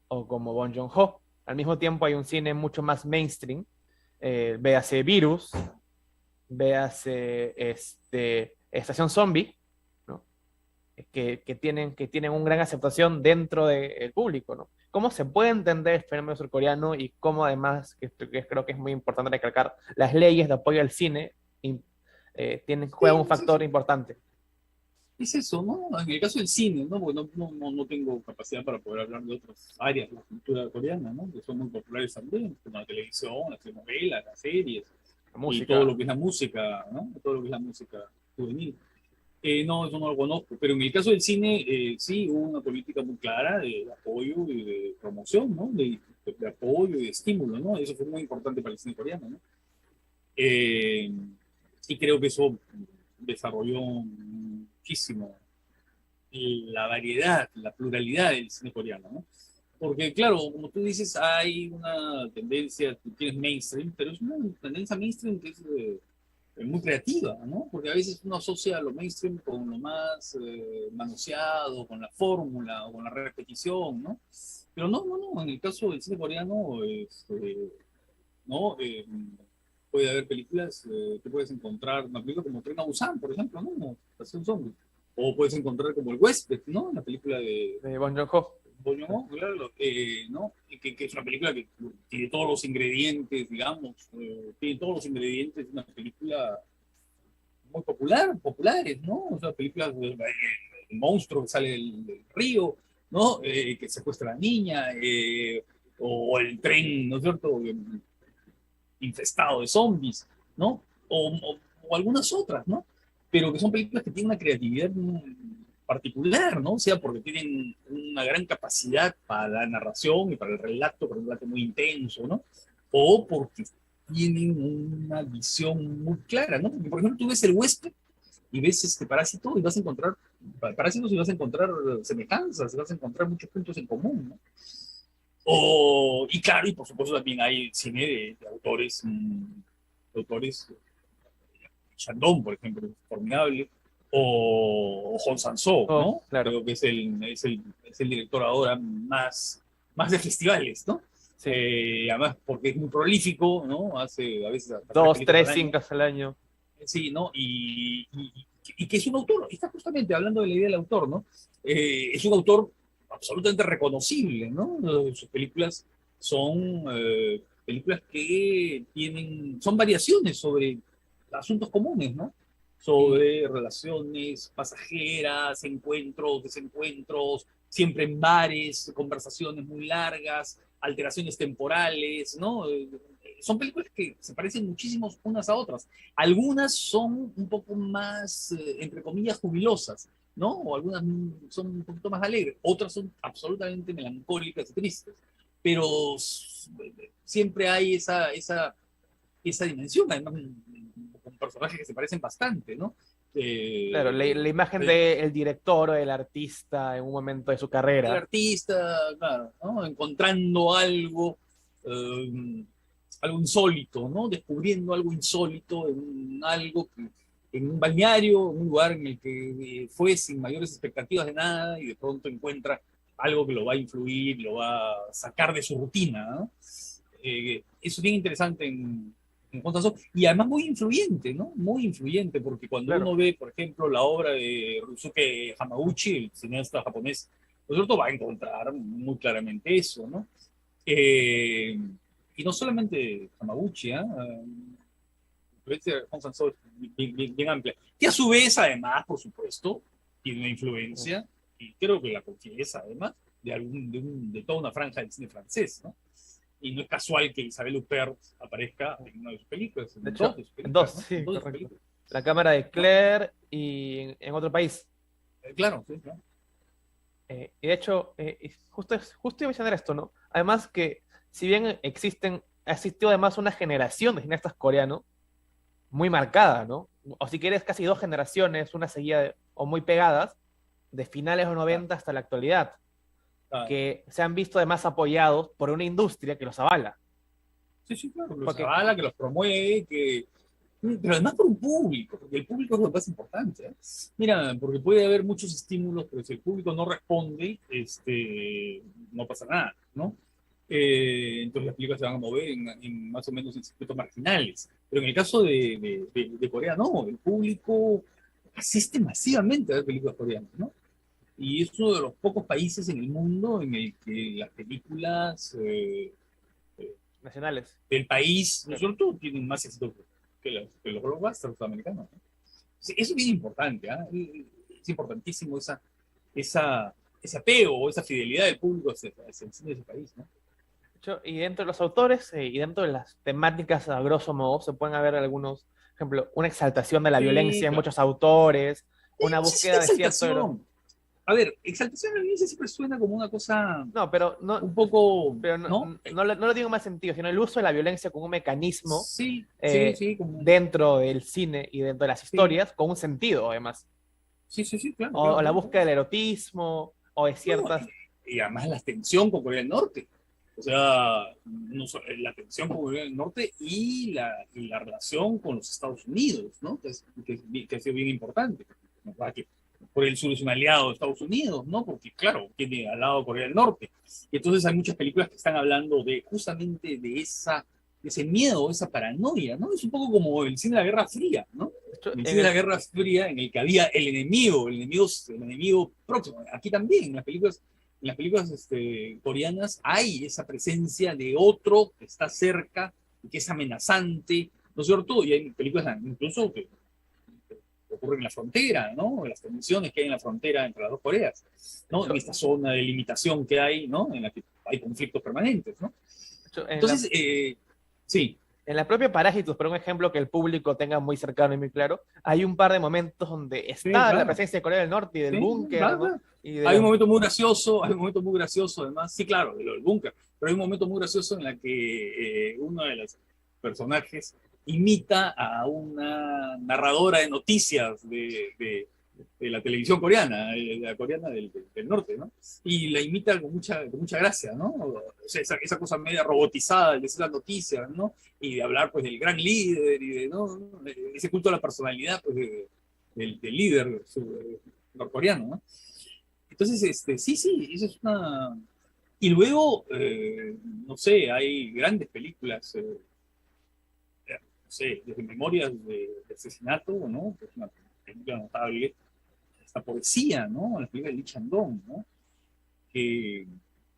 o como Bong Joon-ho. Al mismo tiempo hay un cine mucho más mainstream, véase Virus, véase Estación Zombie, ¿no? que tienen una gran aceptación dentro del público, ¿no? ¿Cómo se puede entender el fenómeno surcoreano y cómo además, que creo que es muy importante recalcar, las leyes de apoyo al cine juegan un factor importante? Es eso, ¿no? En el caso del cine, ¿no? Porque no tengo capacidad para poder hablar de otras áreas de la cultura coreana, ¿no? Que son muy populares también, como la televisión, las telenovelas, las series, La y todo música. lo que es la música, ¿no? Todo lo que es la música juvenil. No, eso no lo conozco, pero en el caso del cine, sí hubo una política muy clara de apoyo y de promoción, ¿no? De apoyo y de estímulo, ¿no? Eso fue muy importante para el cine coreano, ¿no? Eh, y creo que eso desarrolló muchísimo la variedad, la pluralidad del cine coreano, ¿no? Porque, claro, como tú dices, hay una tendencia, tú tienes mainstream, pero es una tendencia mainstream que es muy creativa, ¿no? Porque a veces uno asocia lo mainstream con lo más manoseado, con la fórmula o con la repetición, ¿no? Pero no, en el caso del cine coreano, ¿no? Puede haber películas que puedes encontrar, una película como Tren a Busan, por ejemplo, ¿no? Como Estación Zombie. O puedes encontrar como El Huésped, ¿no? La película de De Bong Joon-ho. Bong Joon-ho, claro, ¿no? Que es una película que tiene todos los ingredientes, digamos, tiene todos los ingredientes de una película muy populares, ¿no? O sea, películas el monstruo que sale del río, ¿no? Que secuestra a la niña, o el tren, ¿no es cierto? Infestado de zombies, ¿no? O algunas otras, ¿no? Pero que son películas que tienen una creatividad particular, ¿no? O sea, porque tienen una gran capacidad para la narración y para el relato, para un relato muy intenso, ¿no? O porque tienen una visión muy clara, ¿no? Porque, por ejemplo, tú ves El Huésped y ves Parásito y vas a encontrar parásitos y vas a encontrar semejanzas, vas a encontrar muchos puntos en común, ¿no? Y claro, y por supuesto también hay cine de autores, Chandon, por ejemplo, formidable, o Hong Sang-soo, Oh, ¿no? claro. Creo que es el director ahora más de festivales, ¿no? Sí. Además, porque es muy prolífico, ¿no? Hace a veces hasta tres Dos, películas tres, al año. cinco al año. Sí, ¿no? Y que es un autor, está justamente hablando de la idea del autor, ¿no? Es un autor absolutamente reconocible, ¿no? Sus películas son películas que son variaciones sobre asuntos comunes, ¿no? Y Sobre relaciones pasajeras, encuentros, desencuentros, siempre en bares, conversaciones muy largas, alteraciones temporales, ¿no? Son películas que se parecen muchísimo unas a otras. Algunas son un poco más, entre comillas, jubilosas, ¿no? O algunas son un poquito más alegres, otras son absolutamente melancólicas y tristes, pero siempre hay esa dimensión, además, con personajes que se parecen bastante, ¿no? claro, la imagen El del director o del artista en un momento de su carrera. artista, claro, ¿no? Encontrando eh, algo insólito, ¿no? Descubriendo algo insólito en un balneario, en un lugar en el que fue sin mayores expectativas de nada y de pronto encuentra algo que lo va a influir, lo va a sacar de su rutina, ¿no? Eso es bien interesante en Hong Sang-soo, y además muy influyente, ¿no? Muy influyente, porque cuando Claro. uno ve, por ejemplo, la obra de Ryusuke Hamaguchi, el cineasta japonés, pues cierto, va a encontrar muy claramente eso, ¿no? Eh, y no solamente Hamaguchi, ¿eh? Influencia de Hong Sang-soo es bien amplia. Que a su vez, además, por supuesto, tiene una influencia, y creo que la confiesa, además, de toda una franja del cine francés, ¿no? Y no es casual que Isabelle Huppert aparezca en una de sus películas, De en dos hecho, de sus dos, películas, ¿no? En sí, dos de sus correcto. películas, La cámara de ¿no? Claire y en otro país. Claro, sí, claro. Y de hecho, justo iba a mencionar esto, ¿no? Además que, si bien ha existido además una generación de cineastas coreanos muy marcada, ¿no? O si quieres, casi dos generaciones, una seguida o muy pegadas, de finales de los Claro, 90 hasta la actualidad, claro. que se han visto además apoyados por una industria que los avala. Sí, sí, claro, que los Porque, avala, que los promueve, pero además por un público, porque el público es lo más importante, ¿eh? Mira, porque puede haber muchos estímulos, pero si el público no responde, no pasa nada, ¿no? Entonces las películas se van a mover más o menos en circuitos marginales. Pero en el caso de Corea, no, el público asiste masivamente a ver películas coreanas, ¿no? Y es uno de los pocos países en el mundo en el que las películas nacionales. del país, ¿no es Claro. cierto?, tienen más éxito que los blockbusters americanos, ¿no? Sí, eso es bien importante, ¿ah? Es importantísimo ese apego o esa fidelidad del público hacia el cine de ese país, ¿no? Y dentro de los autores y dentro de las temáticas, a grosso modo, se pueden ver algunos, por ejemplo, una exaltación de la Sí, violencia en claro. muchos autores, una No sé si búsqueda una de cierto... exaltación. A ver, exaltación de la violencia siempre suena como una cosa No, pero no, un poco, pero no, ¿no? no lo digo en más sentido, sino el uso de la violencia como un mecanismo Sí, sí, eh, sí, como, dentro del cine y dentro de las sí, historias, con un sentido, además. sí, sí, sí, claro, O claro, la claro. búsqueda del erotismo, o de No, ciertas... y además la tensión con Corea del Norte. O sea, la tensión con Corea del Norte y la relación con los Estados Unidos, ¿no? Que ha sido bien importante. ¿No? Por el sur es un aliado de Estados Unidos, ¿no? Porque, claro, tiene al lado Corea del Norte. Y entonces hay muchas películas que están hablando de justamente de ese miedo, esa paranoia, ¿no? Es un poco como el cine de la Guerra Fría, ¿no? El En cine de la el, Guerra Fría en el que había el enemigo próximo. Aquí también, en las películas coreanas hay esa presencia de otro que está cerca y que es amenazante, ¿no es cierto? Y hay películas incluso que ocurren en la frontera, ¿no? Las tensiones que hay en la frontera entre las dos Coreas, ¿no? En esta zona de limitación que hay, ¿no? En la que hay conflictos permanentes, ¿no? en la, Entonces, sí. en la propia Parásitos, por un ejemplo que el público tenga muy cercano y muy claro, hay un par de momentos donde Sí, está la claro. presencia de Corea del Norte y del Sí, búnker, ¿no? Y de hay un los... momento muy gracioso además, sí, claro, de lo del búnker, pero hay un momento muy gracioso en la que uno de los personajes imita a una narradora de noticias de la televisión coreana, la coreana del norte, ¿no? Y la imita con mucha gracia, ¿no? O sea, esa cosa media robotizada de decir las noticias, ¿no? Y de hablar, pues, del gran líder y de, ¿no? Ese culto a la personalidad, pues, del líder norcoreano, ¿no? Entonces, sí, sí, eso es una... Y luego, no sé, hay grandes películas, no sé, desde Memorias de Asesinato, ¿no? Que es una película notable, esta poesía, ¿no? La película de Lee Chang-dong, ¿no? Que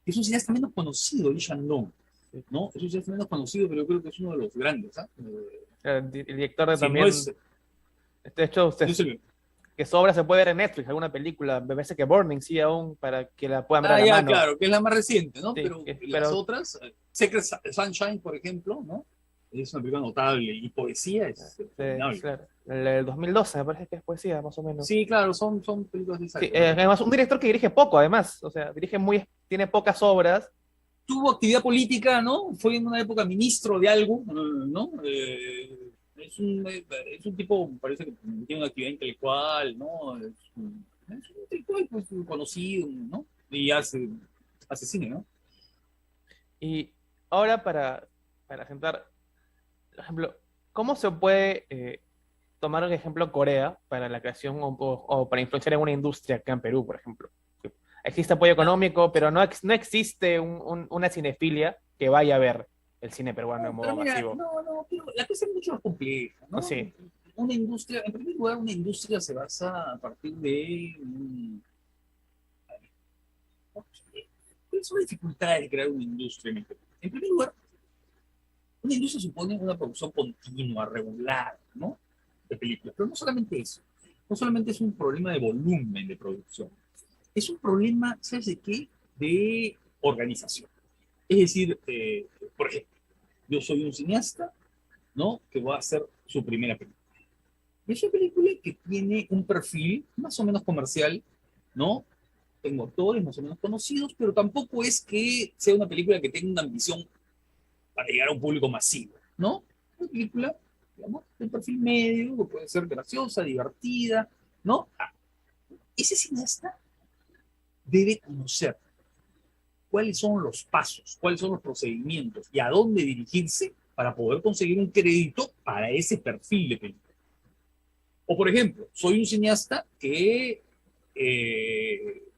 es un cineasta menos conocido, Lee Chang-dong, ¿no? Es un cineasta menos conocido, pero yo creo que es uno de los grandes, ¿ah? El director de Si no también... es... De hecho, No es el, que su obra se puede ver en Netflix, alguna película, me parece que Burning sí aún, para que la puedan ver a la ya, mano. claro, que es la más reciente, ¿no? Sí, Pero las pero otras, Secret Sunshine, por ejemplo, ¿no? Es una película notable y poesía es formidable. claro, el 2012 me parece que es poesía, más o menos. Sí, claro, son películas de esa Sí, época, ¿no? además, un director que dirige poco, además, o sea, dirige muy, tiene pocas obras. Tuvo actividad política, ¿no? Fue en una época ministro de algo, ¿no? Es un tipo, parece que tiene una actividad intelectual, ¿no? Es un intelectual pues, conocido, ¿no? Y hace cine, ¿no? Y ahora para sentar, por ejemplo, ¿cómo se puede tomar un ejemplo Corea para la creación o para influenciar en una industria acá en Perú, por ejemplo? Existe apoyo económico, pero no existe una cinefilia que vaya a ver el cine peruano en No, pero modo mira, masivo. pero la cosa es mucho más compleja, ¿O ¿no? sí? Una industria, en primer lugar, una industria se basa a partir de ¿cuáles son las dificultades de crear una industria en el Perú? En primer lugar, una industria supone una producción continua, regular, ¿no? De películas. Pero no solamente eso. No solamente es un problema de volumen de producción. Es un problema, ¿sabes de qué? De organización. Es decir, por ejemplo, yo soy un cineasta, ¿no? Que va a hacer su primera película. Y es una película que tiene un perfil más o menos comercial, ¿no? Tengo actores más o menos conocidos, pero tampoco es que sea una película que tenga una ambición para llegar a un público masivo, ¿no? Una película, digamos, de perfil medio, que puede ser graciosa, divertida, ¿no? Ese cineasta debe conocer cuáles son los pasos, cuáles son los procedimientos y a dónde dirigirse para poder conseguir un crédito para ese perfil de película. O, por ejemplo, soy un cineasta que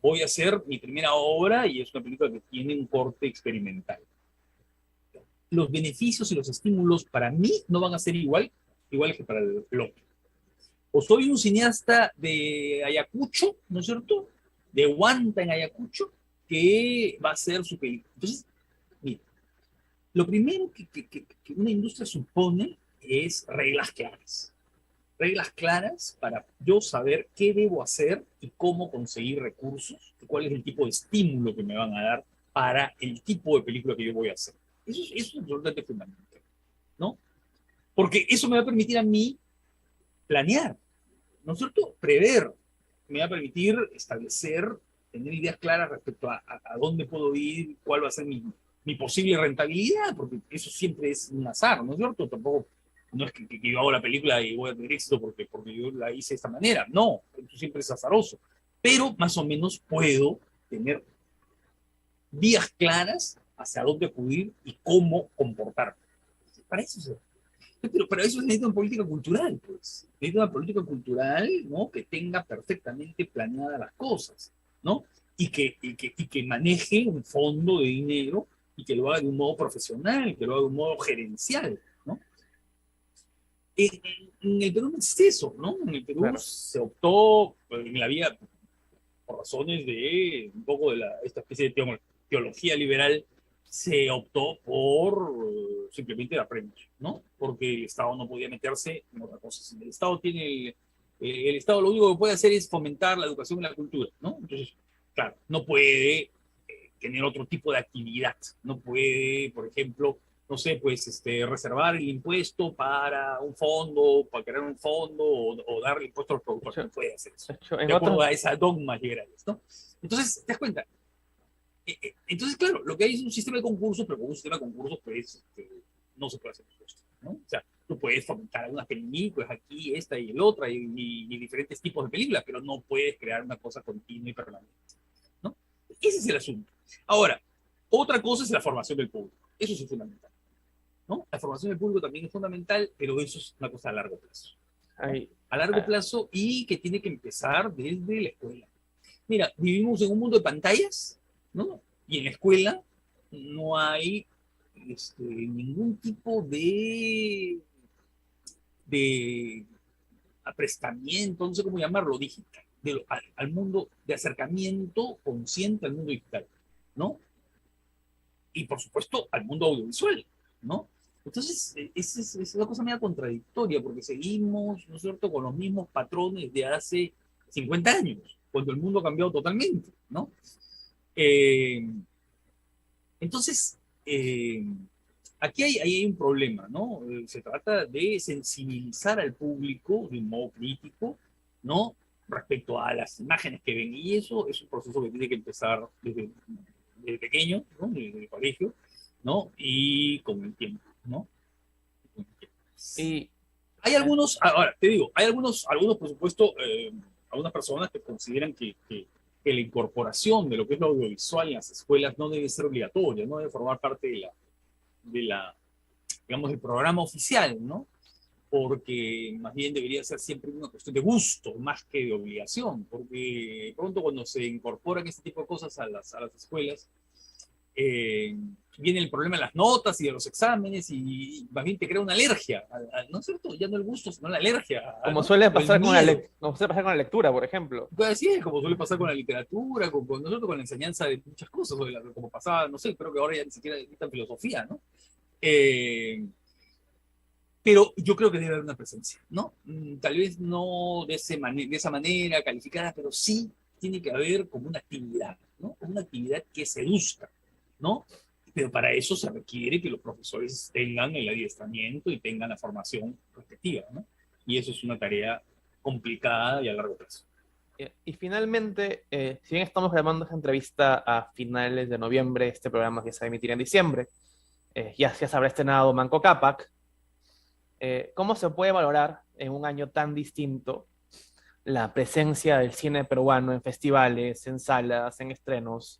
voy a hacer mi primera obra y es una película que tiene un corte experimental. Los beneficios y los estímulos para mí no van a ser iguales que para el otro. O soy un cineasta de Ayacucho, ¿no es cierto? De Huanta en Ayacucho, que va a ser su película. Entonces, mira, lo primero que una industria supone es reglas claras. reglas claras para yo saber qué debo hacer y cómo conseguir recursos, y cuál es el tipo de estímulo que me van a dar para el tipo de película que yo voy a hacer. Eso es absolutamente fundamental, ¿no? Porque eso me va a permitir a mí planear, ¿no es cierto? Prever, me va a permitir establecer, tener ideas claras respecto a dónde puedo ir, cuál va a ser mi posible rentabilidad, porque eso siempre es un azar, ¿no es cierto? Tampoco, no es que yo hago la película y voy a tener éxito porque yo la hice de esta manera, no, eso siempre es azaroso, pero más o menos puedo tener vías claras hacia dónde acudir y cómo comportarme. Para eso se pero para eso se necesita una política cultural, pues. Necesita una política cultural, ¿no? Que tenga perfectamente planeadas las cosas, ¿no? Y que maneje un fondo de dinero y que lo haga de un modo profesional, que lo haga de un modo gerencial, ¿no? En el Perú no existe eso, ¿no? En el Perú Claro. se optó en la vía, por razones de un poco de esta especie de teología liberal, se optó por simplemente dar premios, ¿no? Porque el Estado no podía meterse en otra cosa. Si el Estado el Estado lo único que puede hacer es fomentar la educación y la cultura, ¿no? Entonces, claro, no puede tener otro tipo de actividad, no puede, por ejemplo, no sé, pues reservar el impuesto para un fondo, para crear un fondo o darle impuesto a los productores, no puede hacer eso. De hecho, De acuerdo a esas dogmas liberales, ¿no? Entonces, ¿te das cuenta? Entonces, claro, lo que hay es un sistema de concursos, pero con un sistema de concursos, pues, no se puede hacer esto, ¿no? O sea, tú puedes fomentar algunas películas aquí, esta y el otra, y diferentes tipos de películas, pero no puedes crear una cosa continua y permanente, ¿no? Ese es el asunto. Ahora, otra cosa es la formación del público. Eso sí es fundamental, ¿no? La formación del público también es fundamental, pero eso es una cosa a largo plazo. ahí, A largo plazo y que tiene que empezar desde la escuela. Mira, vivimos en un mundo de pantallas, ¿no? Y en la escuela no hay ningún tipo de aprestamiento, no sé cómo llamarlo, digital, al mundo de acercamiento consciente al mundo digital, ¿no? Y por supuesto al mundo audiovisual, ¿no? Entonces, es una cosa media contradictoria, porque seguimos, ¿no es cierto?, con los mismos patrones de hace 50 años, cuando el mundo ha cambiado totalmente, ¿no? Entonces, aquí hay un problema, ¿no? Se trata de sensibilizar al público de un modo crítico, ¿no? Respecto a las imágenes que ven, y eso es un proceso que tiene que empezar desde pequeño, ¿no? Desde el colegio, ¿no? Y con el tiempo, ¿no? y Hay algunos, ahora te digo, hay algunos por supuesto, algunas personas que consideran que la incorporación de lo que es lo audiovisual en las escuelas no debe ser obligatoria, no debe formar parte digamos, del programa oficial, ¿no? Porque más bien debería ser siempre una cuestión de gusto, más que de obligación, porque pronto cuando se incorporan este tipo de cosas a las escuelas, viene el problema de las notas y de los exámenes y más bien te crea una alergia, ¿no es cierto? Ya no el gusto, sino la alergia. como ¿no? suele O el pasar con miedo. como suele pasar con la lectura, por ejemplo. Pues así es, como suele pasar con la literatura, nosotros con la enseñanza de muchas cosas, como pasaba, no sé, creo que ahora ya ni siquiera necesitan filosofía, ¿no? Pero yo creo que debe haber una presencia, ¿no? Tal vez no de esa manera calificada, pero sí tiene que haber como una actividad, ¿no? Una actividad que seduzca, ¿no? Pero para eso se requiere que los profesores tengan el adiestramiento y tengan la formación respectiva, ¿no? Y eso es una tarea complicada y a largo plazo. Y finalmente, si bien estamos grabando esta entrevista a finales de noviembre, este programa que se emitirá en diciembre, ya se habrá estrenado Manco Cápac. ¿Cómo se puede valorar en un año tan distinto la presencia del cine peruano en festivales, en salas, en estrenos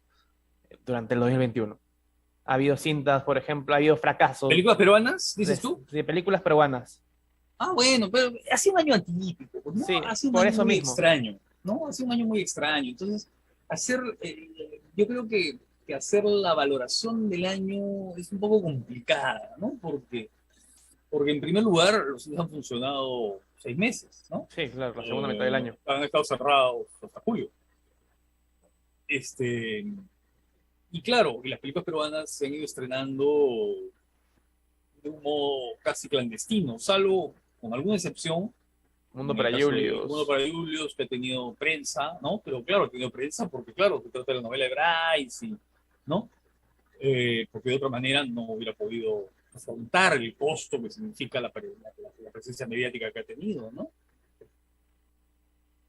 durante el 2021? Ha habido cintas, por ejemplo, ha habido fracasos ¿Películas peruanas, dices tú? de películas peruanas. Ah, bueno, pero hace un año atípico, ¿no? Sí, Hace un por año eso muy mismo. extraño, ¿no? Hace un año muy extraño. Entonces, yo creo que hacer la valoración del año es un poco complicada, ¿no? Porque en primer lugar, los cines han funcionado 6 meses, ¿no? Sí, claro, la segunda mitad del año. Han estado cerrados hasta julio. Y claro, y las películas peruanas se han ido estrenando de un modo casi clandestino, salvo con alguna excepción, Mundo En para el caso de Julius. Mundo para Julius, que ha tenido prensa, ¿no? Pero claro, ha tenido prensa porque, claro, se trata de la novela de Bryce, ¿no? Porque de otra manera no hubiera podido afrontar el costo que significa la presencia mediática que ha tenido, ¿no?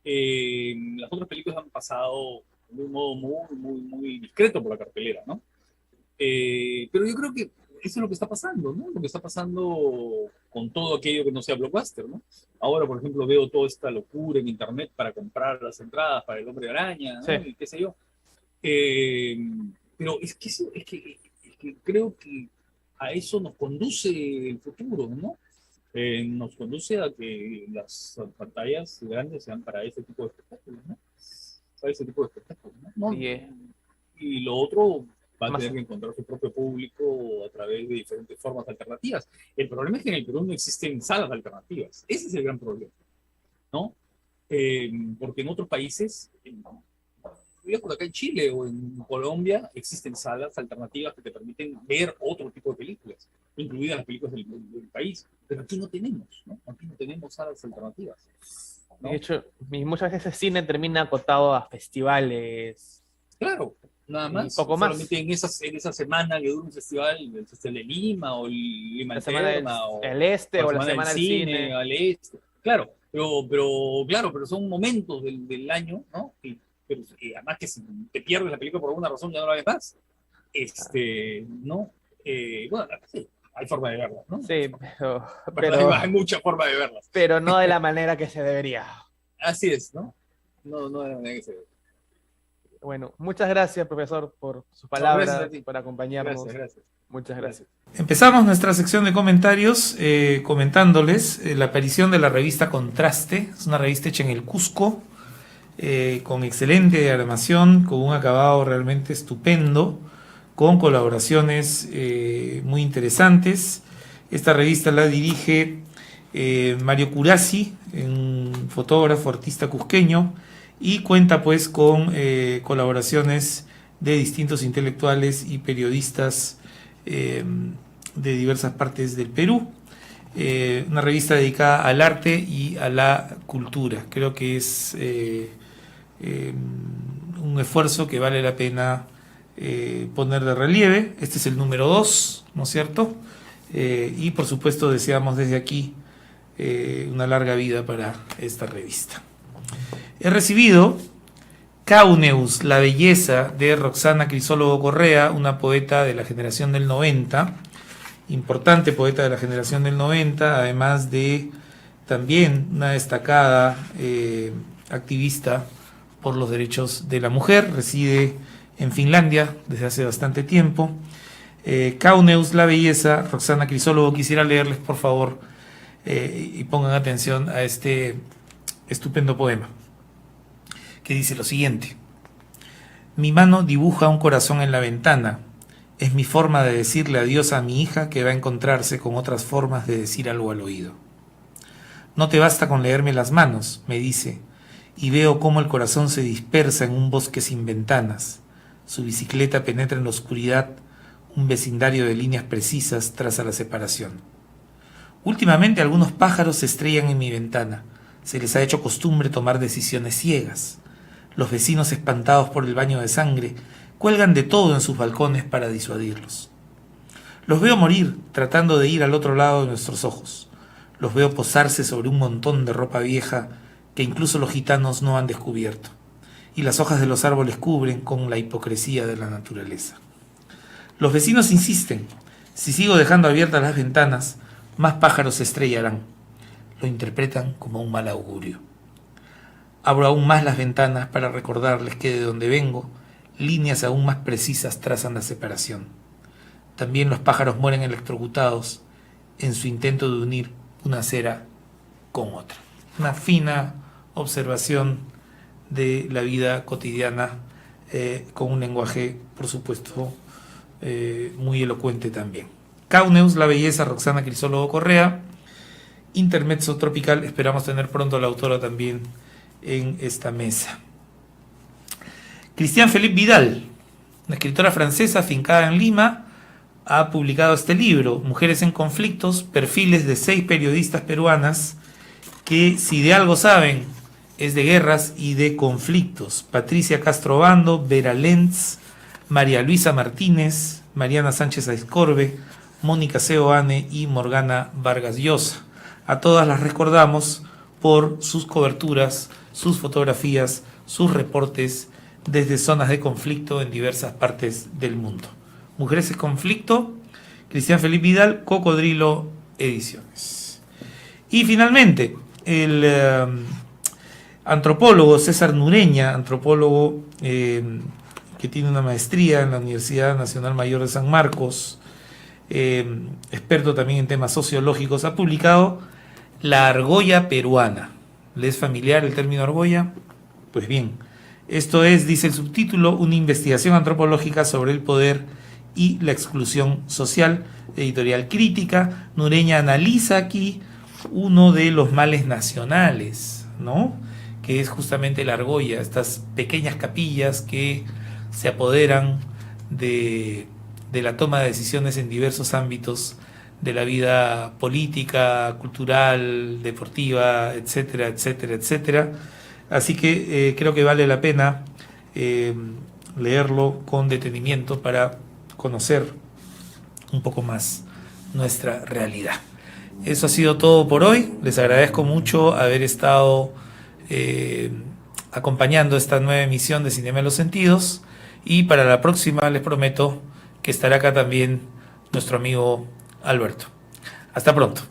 Las otras películas han pasado de un modo muy discreto por la cartelera, ¿no? Pero yo creo que eso es lo que está pasando, ¿no? Lo que está pasando con todo aquello que no sea blockbuster, ¿no? Ahora, por ejemplo, veo toda esta locura en internet para comprar las entradas para El Hombre Araña, ¿no? Sí. Y qué sé yo. Pero es que creo que a eso nos conduce el futuro, ¿no? Nos conduce a que las pantallas grandes sean para ese tipo de espectáculos, ¿no? Para ese tipo de espectáculos, ¿no? Sí, Y lo otro va a Más- tener que encontrar su propio público a través de diferentes formas alternativas. El problema es que en el Perú no existen salas alternativas. Ese es el gran problema, ¿no? Porque en otros países, por acá en Chile o en Colombia, existen salas alternativas que te permiten ver otro tipo de películas, incluidas las películas del país. Pero aquí no tenemos, ¿no? Aquí no tenemos salas alternativas, ¿no? De hecho, muchas veces cine termina acotado a festivales Claro, nada y más. poco más. Solamente en esa semana que dura un festival, el Festival de Lima o el Lima La semana del Eterna o el este o la semana del del cine. al este. Claro, pero son momentos del año, ¿no? Pero además que si te pierdes la película por alguna razón ya no la ves más. ¿No? Bueno, sí, hay forma de verla, ¿no? Sí, Hay mucha forma de verlas. pero no de la manera que se debería. Así es, ¿no? No de la manera que se ve. Bueno, muchas gracias, profesor, por sus palabras, gracias a ti. por acompañarnos. Gracias. Muchas gracias. Empezamos nuestra sección de comentarios comentándoles la aparición de la revista Contraste. Es una revista hecha en el Cusco, con excelente armación, con un acabado realmente estupendo, con colaboraciones muy interesantes. Esta revista la dirige Mario Curasi, un fotógrafo, artista cusqueño, y cuenta pues con colaboraciones de distintos intelectuales y periodistas de diversas partes del Perú. Una revista dedicada al arte y a la cultura. Creo que es un esfuerzo que vale la pena poner de relieve. Este es el número 2, ¿no es cierto? Y por supuesto deseamos desde aquí una larga vida para esta revista. He recibido Cauneus, la belleza, de Roxana Crisólogo Correa, una poeta de la generación del 90, importante poeta de la generación del 90, además de también una destacada activista por los derechos de la mujer. Reside en Finlandia desde hace bastante tiempo. Cauneus, la belleza, Roxana Crisólogo. Quisiera leerles, por favor, y pongan atención a este estupendo poema, que dice lo siguiente: mi mano dibuja un corazón en la ventana. Es mi forma de decirle adiós a mi hija, que va a encontrarse con otras formas de decir algo al oído. No te basta con leerme las manos, me dice, y veo cómo el corazón se dispersa en un bosque sin ventanas. Su bicicleta penetra en la oscuridad, un vecindario de líneas precisas traza la separación. Últimamente algunos pájaros se estrellan en mi ventana. Se les ha hecho costumbre tomar decisiones ciegas. Los vecinos, espantados por el baño de sangre, cuelgan de todo en sus balcones para disuadirlos. Los veo morir tratando de ir al otro lado de nuestros ojos. Los veo posarse sobre un montón de ropa vieja que incluso los gitanos no han descubierto. Y las hojas de los árboles cubren con la hipocresía de la naturaleza. Los vecinos insisten. Si sigo dejando abiertas las ventanas, más pájaros se estrellarán. Lo interpretan como un mal augurio. Abro aún más las ventanas para recordarles que de donde vengo, líneas aún más precisas trazan la separación. También los pájaros mueren electrocutados en su intento de unir una cera con otra. Una fina observación de la vida cotidiana, con un lenguaje, por supuesto, muy elocuente también. Cauneus, la belleza, Roxana Crisólogo Correa. Intermezzo tropical, esperamos tener pronto a la autora también en esta mesa. Christiane Philippe Vidal, una escritora francesa afincada en Lima, ha publicado este libro, Mujeres en conflictos, perfiles de 6 periodistas peruanas que si de algo saben es de guerras y de conflictos. Patricia Castro Bando, Vera Lenz, María Luisa Martínez, Mariana Sánchez Aizcorbe, Mónica Seoane y Morgana Vargas Llosa. A todas las recordamos por sus coberturas, sus fotografías, sus reportes desde zonas de conflicto en diversas partes del mundo. Mujeres en Conflicto, Cristian Felipe Vidal, Cocodrilo Ediciones. Y finalmente, el antropólogo César Nureña, antropólogo que tiene una maestría en la Universidad Nacional Mayor de San Marcos, experto también en temas sociológicos, ha publicado La Argolla Peruana. ¿Le es familiar el término argolla? Pues bien, esto es, dice el subtítulo, una investigación antropológica sobre el poder y la exclusión social, editorial Crítica. Nureña analiza aquí uno de los males nacionales, ¿no? Que es justamente la argolla, estas pequeñas capillas que se apoderan de la toma de decisiones en diversos ámbitos de la vida política, cultural, deportiva, etcétera, etcétera, etcétera. Así que creo que vale la pena leerlo con detenimiento para conocer un poco más nuestra realidad. Eso ha sido todo por hoy. Les agradezco mucho haber estado acompañando esta nueva emisión de Cinema de los Sentidos, y para la próxima les prometo que estará acá también nuestro amigo Alberto. Hasta pronto.